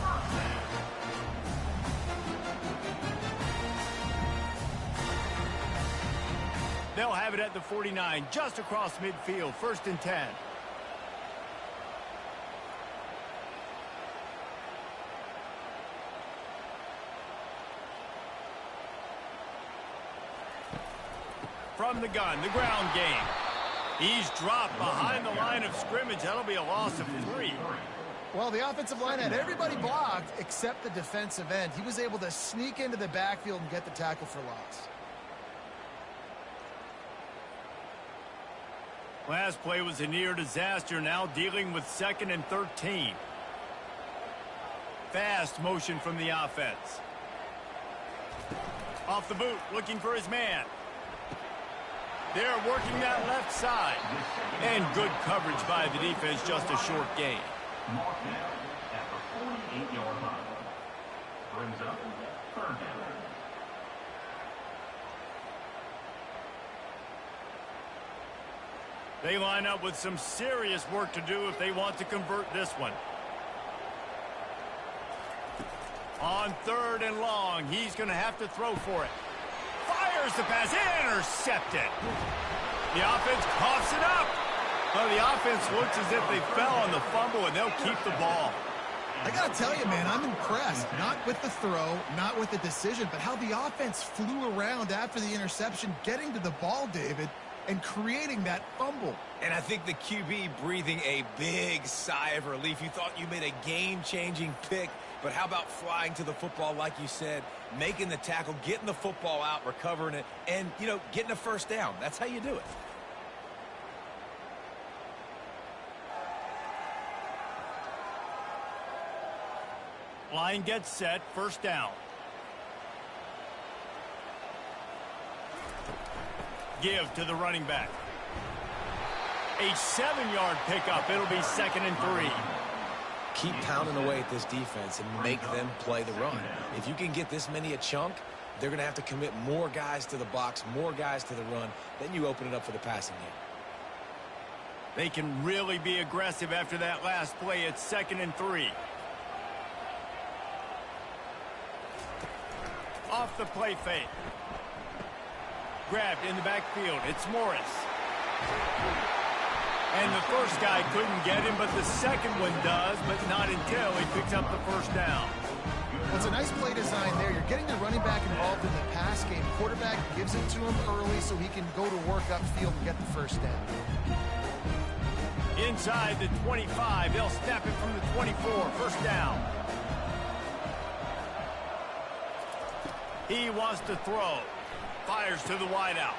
They'll have it at the 49, just across midfield. 1st and 10. From the gun, the ground game. He's dropped behind the line of scrimmage. That'll be a loss of 3. Well, the offensive line had everybody blocked except the defensive end. He was able to sneak into the backfield and get the tackle for loss. Last play was a near disaster, now dealing with 2nd and 13. Fast motion from the offense. Off the boot, looking for his man. They're working that left side. And good coverage by the defense, just a short gain. Mark down at the 48-yard line. Brings up third down. They line up with some serious work to do if they want to convert this one. On 3rd and long, he's going to have to throw for it. Fires the pass, intercepted. The offense coughs it up. Well, the offense looks as if they fell on the fumble, and they'll keep the ball. I got to tell you, man, I'm impressed. Not with the throw, not with the decision, but how the offense flew around after the interception, getting to the ball, David, and creating that fumble. And I think the QB breathing a big sigh of relief. You thought you made a game-changing pick, but how about flying to the football, like you said, making the tackle, getting the football out, recovering it, and, you know, getting a first down. That's how you do it. Line gets set, first down. Give to the running back. A 7-yard pickup. It'll be 2nd and 3. Keep pounding away at this defense and make them play the run. If you can get this many a chunk, they're going to have to commit more guys to the box, more guys to the run. Then you open it up for the passing game. They can really be aggressive after that last play. It's 2nd and 3. Off the play fake. Grabbed in the backfield. It's Morris. And the first guy couldn't get him, but the second one does, but not until he picks up the first down. Well, it's a nice play design there. You're getting the running back involved in the pass game. Quarterback gives it to him early so he can go to work upfield and get the first down. Inside the 25, they'll snap it from the 24. First down. He wants to throw. Fires to the wideout.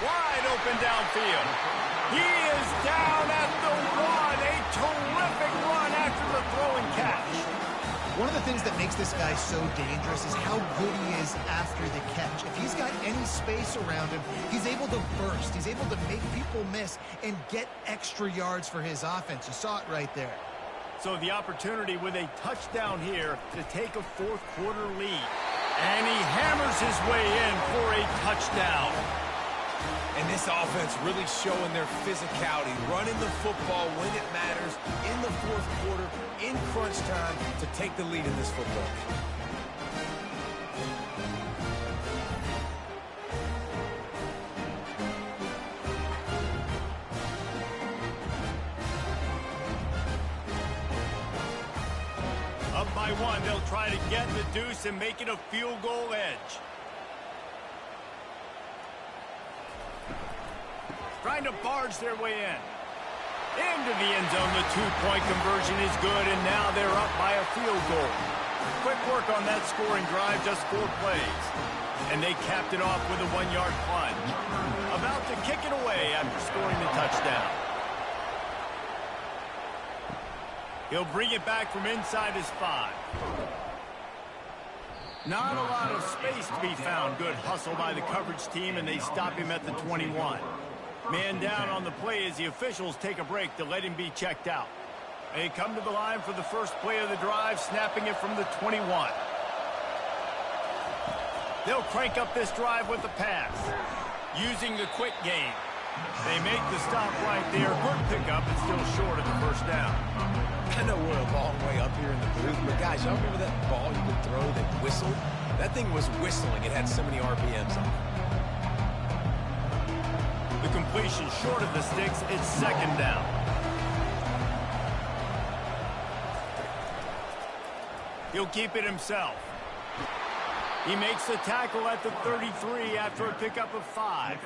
Wide open downfield. He is down at the 1. A terrific run after the throw and catch. One of the things that makes this guy so dangerous is how good he is after the catch. If he's got any space around him, he's able to burst. He's able to make people miss and get extra yards for his offense. You saw it right there. So the opportunity with a touchdown here to take a fourth-quarter lead. And he hammers his way in for a touchdown. And this offense really showing their physicality, running the football when it matters, in the fourth quarter, in crunch time, to take the lead in this football game. Up by 1, they'll try to get the deuce and make it a field goal edge. Trying to barge their way in. Into the end zone, the two-point conversion is good, and now they're up by a field goal. Quick work on that scoring drive, just 4 plays. And they capped it off with a 1-yard plunge. About to kick it away after scoring the touchdown. He'll bring it back from inside his 5. Not a lot of space to be found. Good hustle by the coverage team, and they stop him at the 21. Man down on the play as the officials take a break to let him be checked out. They come to the line for the first play of the drive, snapping it from the 21. They'll crank up this drive with the pass, using the quick game. They make the stop right there. Good pickup, and still short of the first down. I know we're a long way up here in the booth, but guys, y'all remember that ball you could throw that whistled? That thing was whistling. It had so many RPMs on it. The completion short of the sticks. It's 2nd down. He'll keep it himself. He makes the tackle at the 33 after a pickup of 5.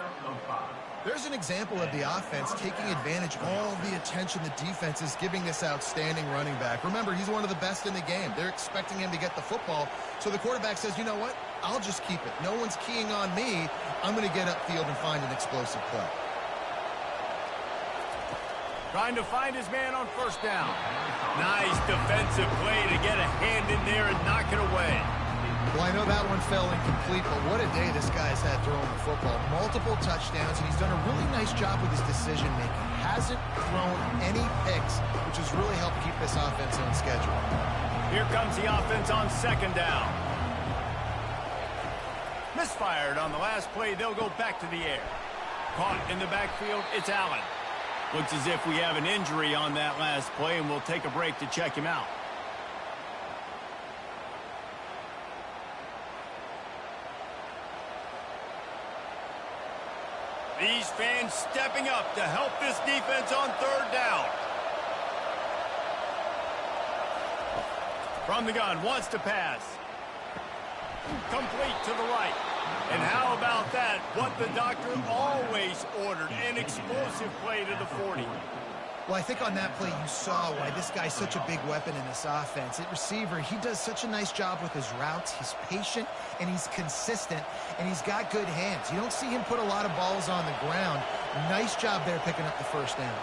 There's an example of the offense taking advantage of all the attention the defense is giving this outstanding running back. Remember, he's one of the best in the game. They're expecting him to get the football. So the quarterback says, you know what? I'll just keep it. No one's keying on me. I'm going to get upfield and find an explosive play. Trying to find his man on first down. Nice defensive play to get a hand in there and knock it away. Well, I know that one fell incomplete, but what a day this guy's had throwing the football. Multiple touchdowns, and he's done a really nice job with his decision-making. Hasn't thrown any picks, which has really helped keep this offense on schedule. Here comes the offense on second down. Misfired on the last play. They'll go back to the air. Caught in the backfield, it's Allen. Looks as if we have an injury on that last play, and we'll take a break to check him out. These fans stepping up to help this defense on third down. From the gun, wants to pass. Complete to the right. And how about that? What the doctor always ordered, an explosive play to the 40. Well, I think on that play you saw why this guy's such a big weapon in this offense. At receiver, he does such a nice job with his routes. He's patient, and he's consistent, and he's got good hands. You don't see him put a lot of balls on the ground. Nice job there picking up the first down.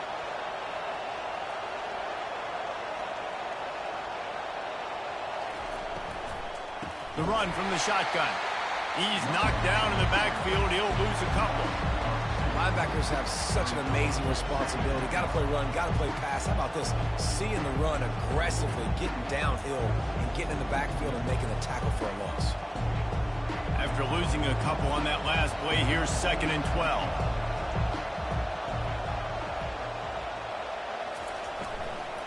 The run from the shotgun. He's knocked down in the backfield. He'll lose a couple. Linebackers have such an amazing responsibility. Got to play run, got to play pass. How about this? Seeing the run aggressively, getting downhill, and getting in the backfield and making a tackle for a loss. After losing a couple on that last play, here's 2nd and 12.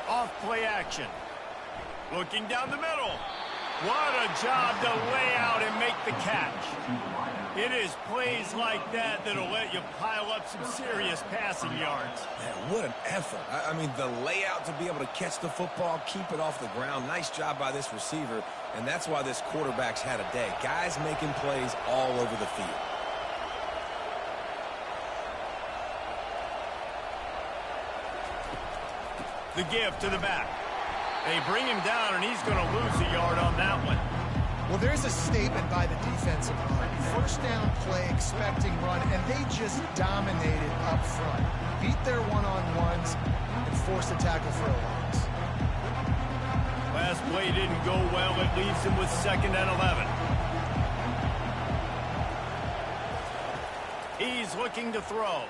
Off play action. Looking down the middle. What a job to lay out and make the catch. It is plays like that that'll let you pile up some serious passing yards. Man, what an effort. I mean, the layout to be able to catch the football, keep it off the ground. Nice job by this receiver, and that's why this quarterback's had a day. Guys making plays all over the field. The give to the back. They bring him down, and he's going to lose a yard on that one. Well, there's a statement by the defensive line. First down play, expecting run, and they just dominated up front. Beat their one-on-ones and forced a tackle for a loss. Last play didn't go well. It leaves him with 2nd and 11. He's looking to throw.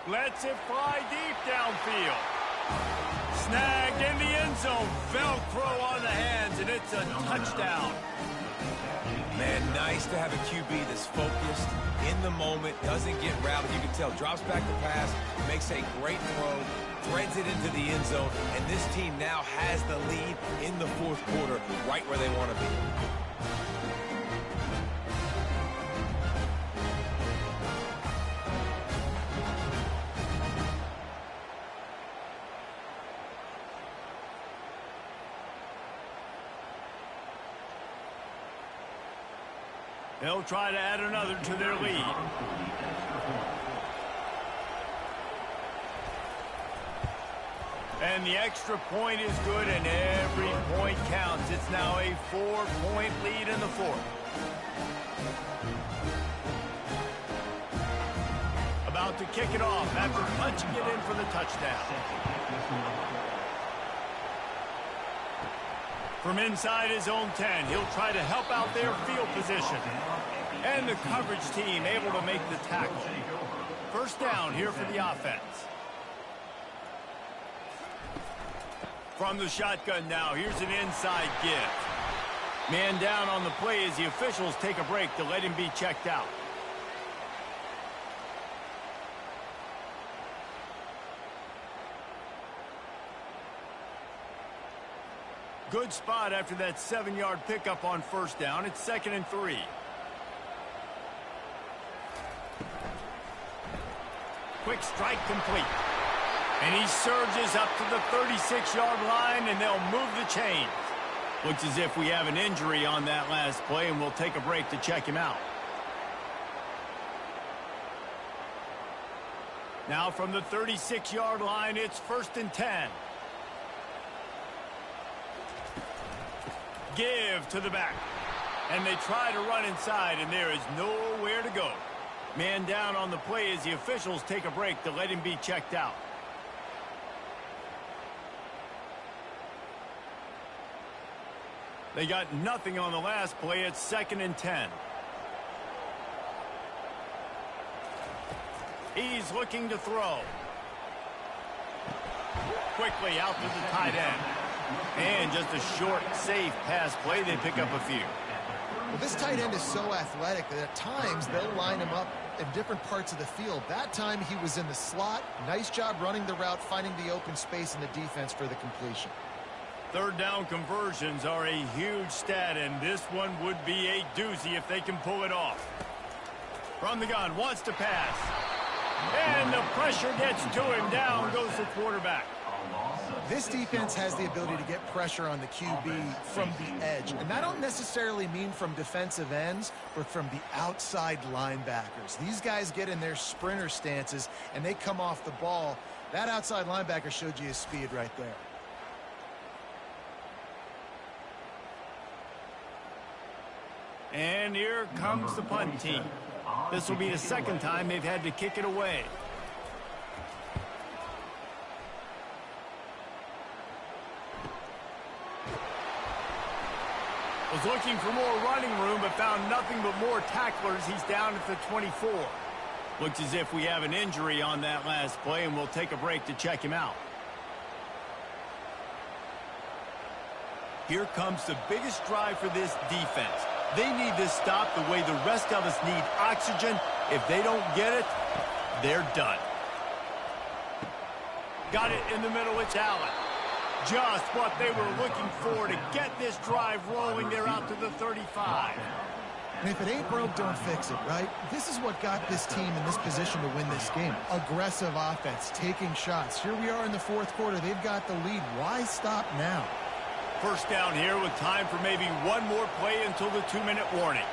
Lets it fly deep downfield. Snagged in the end zone. Velcro on the hands, and it's a touchdown. Man, nice to have a QB that's focused, in the moment, doesn't get routed. You can tell, drops back the pass, makes a great throw, threads it into the end zone, and this team now has the lead in the 4th quarter, right where they want to be. They'll try to add another to their lead. And the extra point is good, and every point counts. It's now a 4-point lead in the 4th. About to kick it off after punching it in for the touchdown. From inside his own 10, he'll try to help out their field position. And the coverage team able to make the tackle. First down here for the offense. From the shotgun now, here's an inside give. Man down on the play as the officials take a break to let him be checked out. Good spot after that 7-yard pickup on first down. It's 2nd and 3. Quick strike complete. And he surges up to the 36-yard line, and they'll move the chains. Looks as if we have an injury on that last play, and we'll take a break to check him out. Now from the 36-yard line, it's 1st and 10. Give to the back. And they try to run inside, and there is nowhere to go. Man down on the play as the officials take a break to let him be checked out. They got nothing on the last play. It's 2nd and 10. He's looking to throw. Quickly out to the tight end. And just a short, safe pass play. They pick up a few. Well, this tight end is so athletic that at times they'll line him up in different parts of the field. That time he was in the slot. Nice job running the route, finding the open space in the defense for the completion. 3rd down conversions are a huge stat, and this one would be a doozy if they can pull it off. From the gun, wants to pass. And the pressure gets to him. Down goes the quarterback. This defense has the ability to get pressure on the QB from the edge. And I don't necessarily mean from defensive ends, but from the outside linebackers. These guys get in their sprinter stances, and they come off the ball. That outside linebacker showed you his speed right there. And here comes the punt team. This will be the 2nd time they've had to kick it away. Was looking for more running room, but found nothing but more tacklers. He's down at the 24. Looks as if we have an injury on that last play, and we'll take a break to check him out. Here comes the biggest drive for this defense. They need this stop the way the rest of us need oxygen. If they don't get it, they're done. Got it in the middle. It's Allen. Just what they were looking for to get this drive rolling. They're out to the 35. And if it ain't broke, don't fix it, right? This is what got this team in this position to win this game. Aggressive offense, taking shots. Here we are in the 4th quarter. They've got the lead. Why stop now? 1st down here with time for maybe one more play until the 2-minute warning.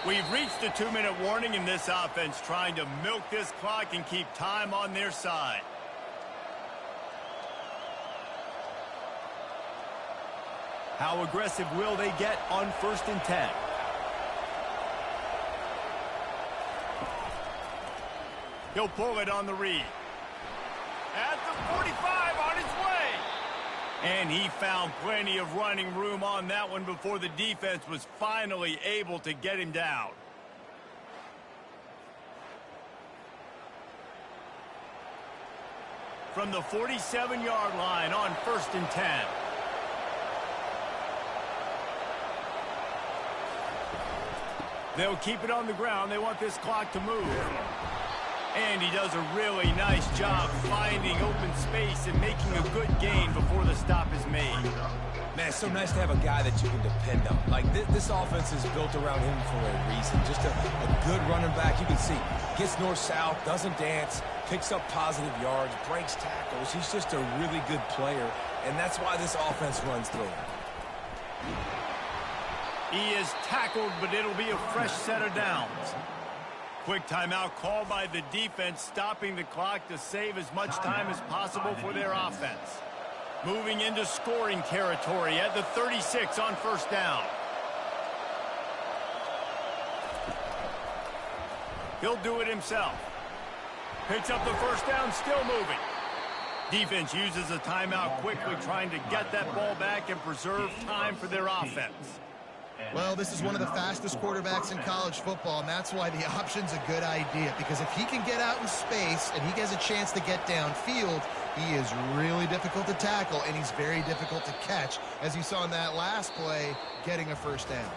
We've reached the 2-minute warning in this offense, trying to milk this clock and keep time on their side. How aggressive will they get on 1st and 10? He'll pull it on the read. At the 45, on its way. And he found plenty of running room on that one before the defense was finally able to get him down. From the 47-yard line on 1st and 10. They'll keep it on the ground. They want this clock to move. And he does a really nice job finding open space and making a good gain before the stop is made. Man, it's so nice to have a guy that you can depend on. Like, this offense is built around him for a reason. Just a good running back. You can see, gets north-south, doesn't dance, picks up positive yards, breaks tackles. He's just a really good player, and that's why this offense runs through him. He is tackled, but it'll be a fresh set of downs. Quick timeout called by the defense, stopping the clock to save as much time as possible for their offense. Moving into scoring territory at the 36 on 1st down. He'll do it himself. Picks up the 1st down, still moving. Defense uses a timeout quickly, trying to get that ball back and preserve time for their offense. Well, this is one of the fastest quarterbacks in college football, and that's why the option's a good idea. Because if he can get out in space and he has a chance to get downfield, he is really difficult to tackle, and he's very difficult to catch, as you saw in that last play, getting a 1st down.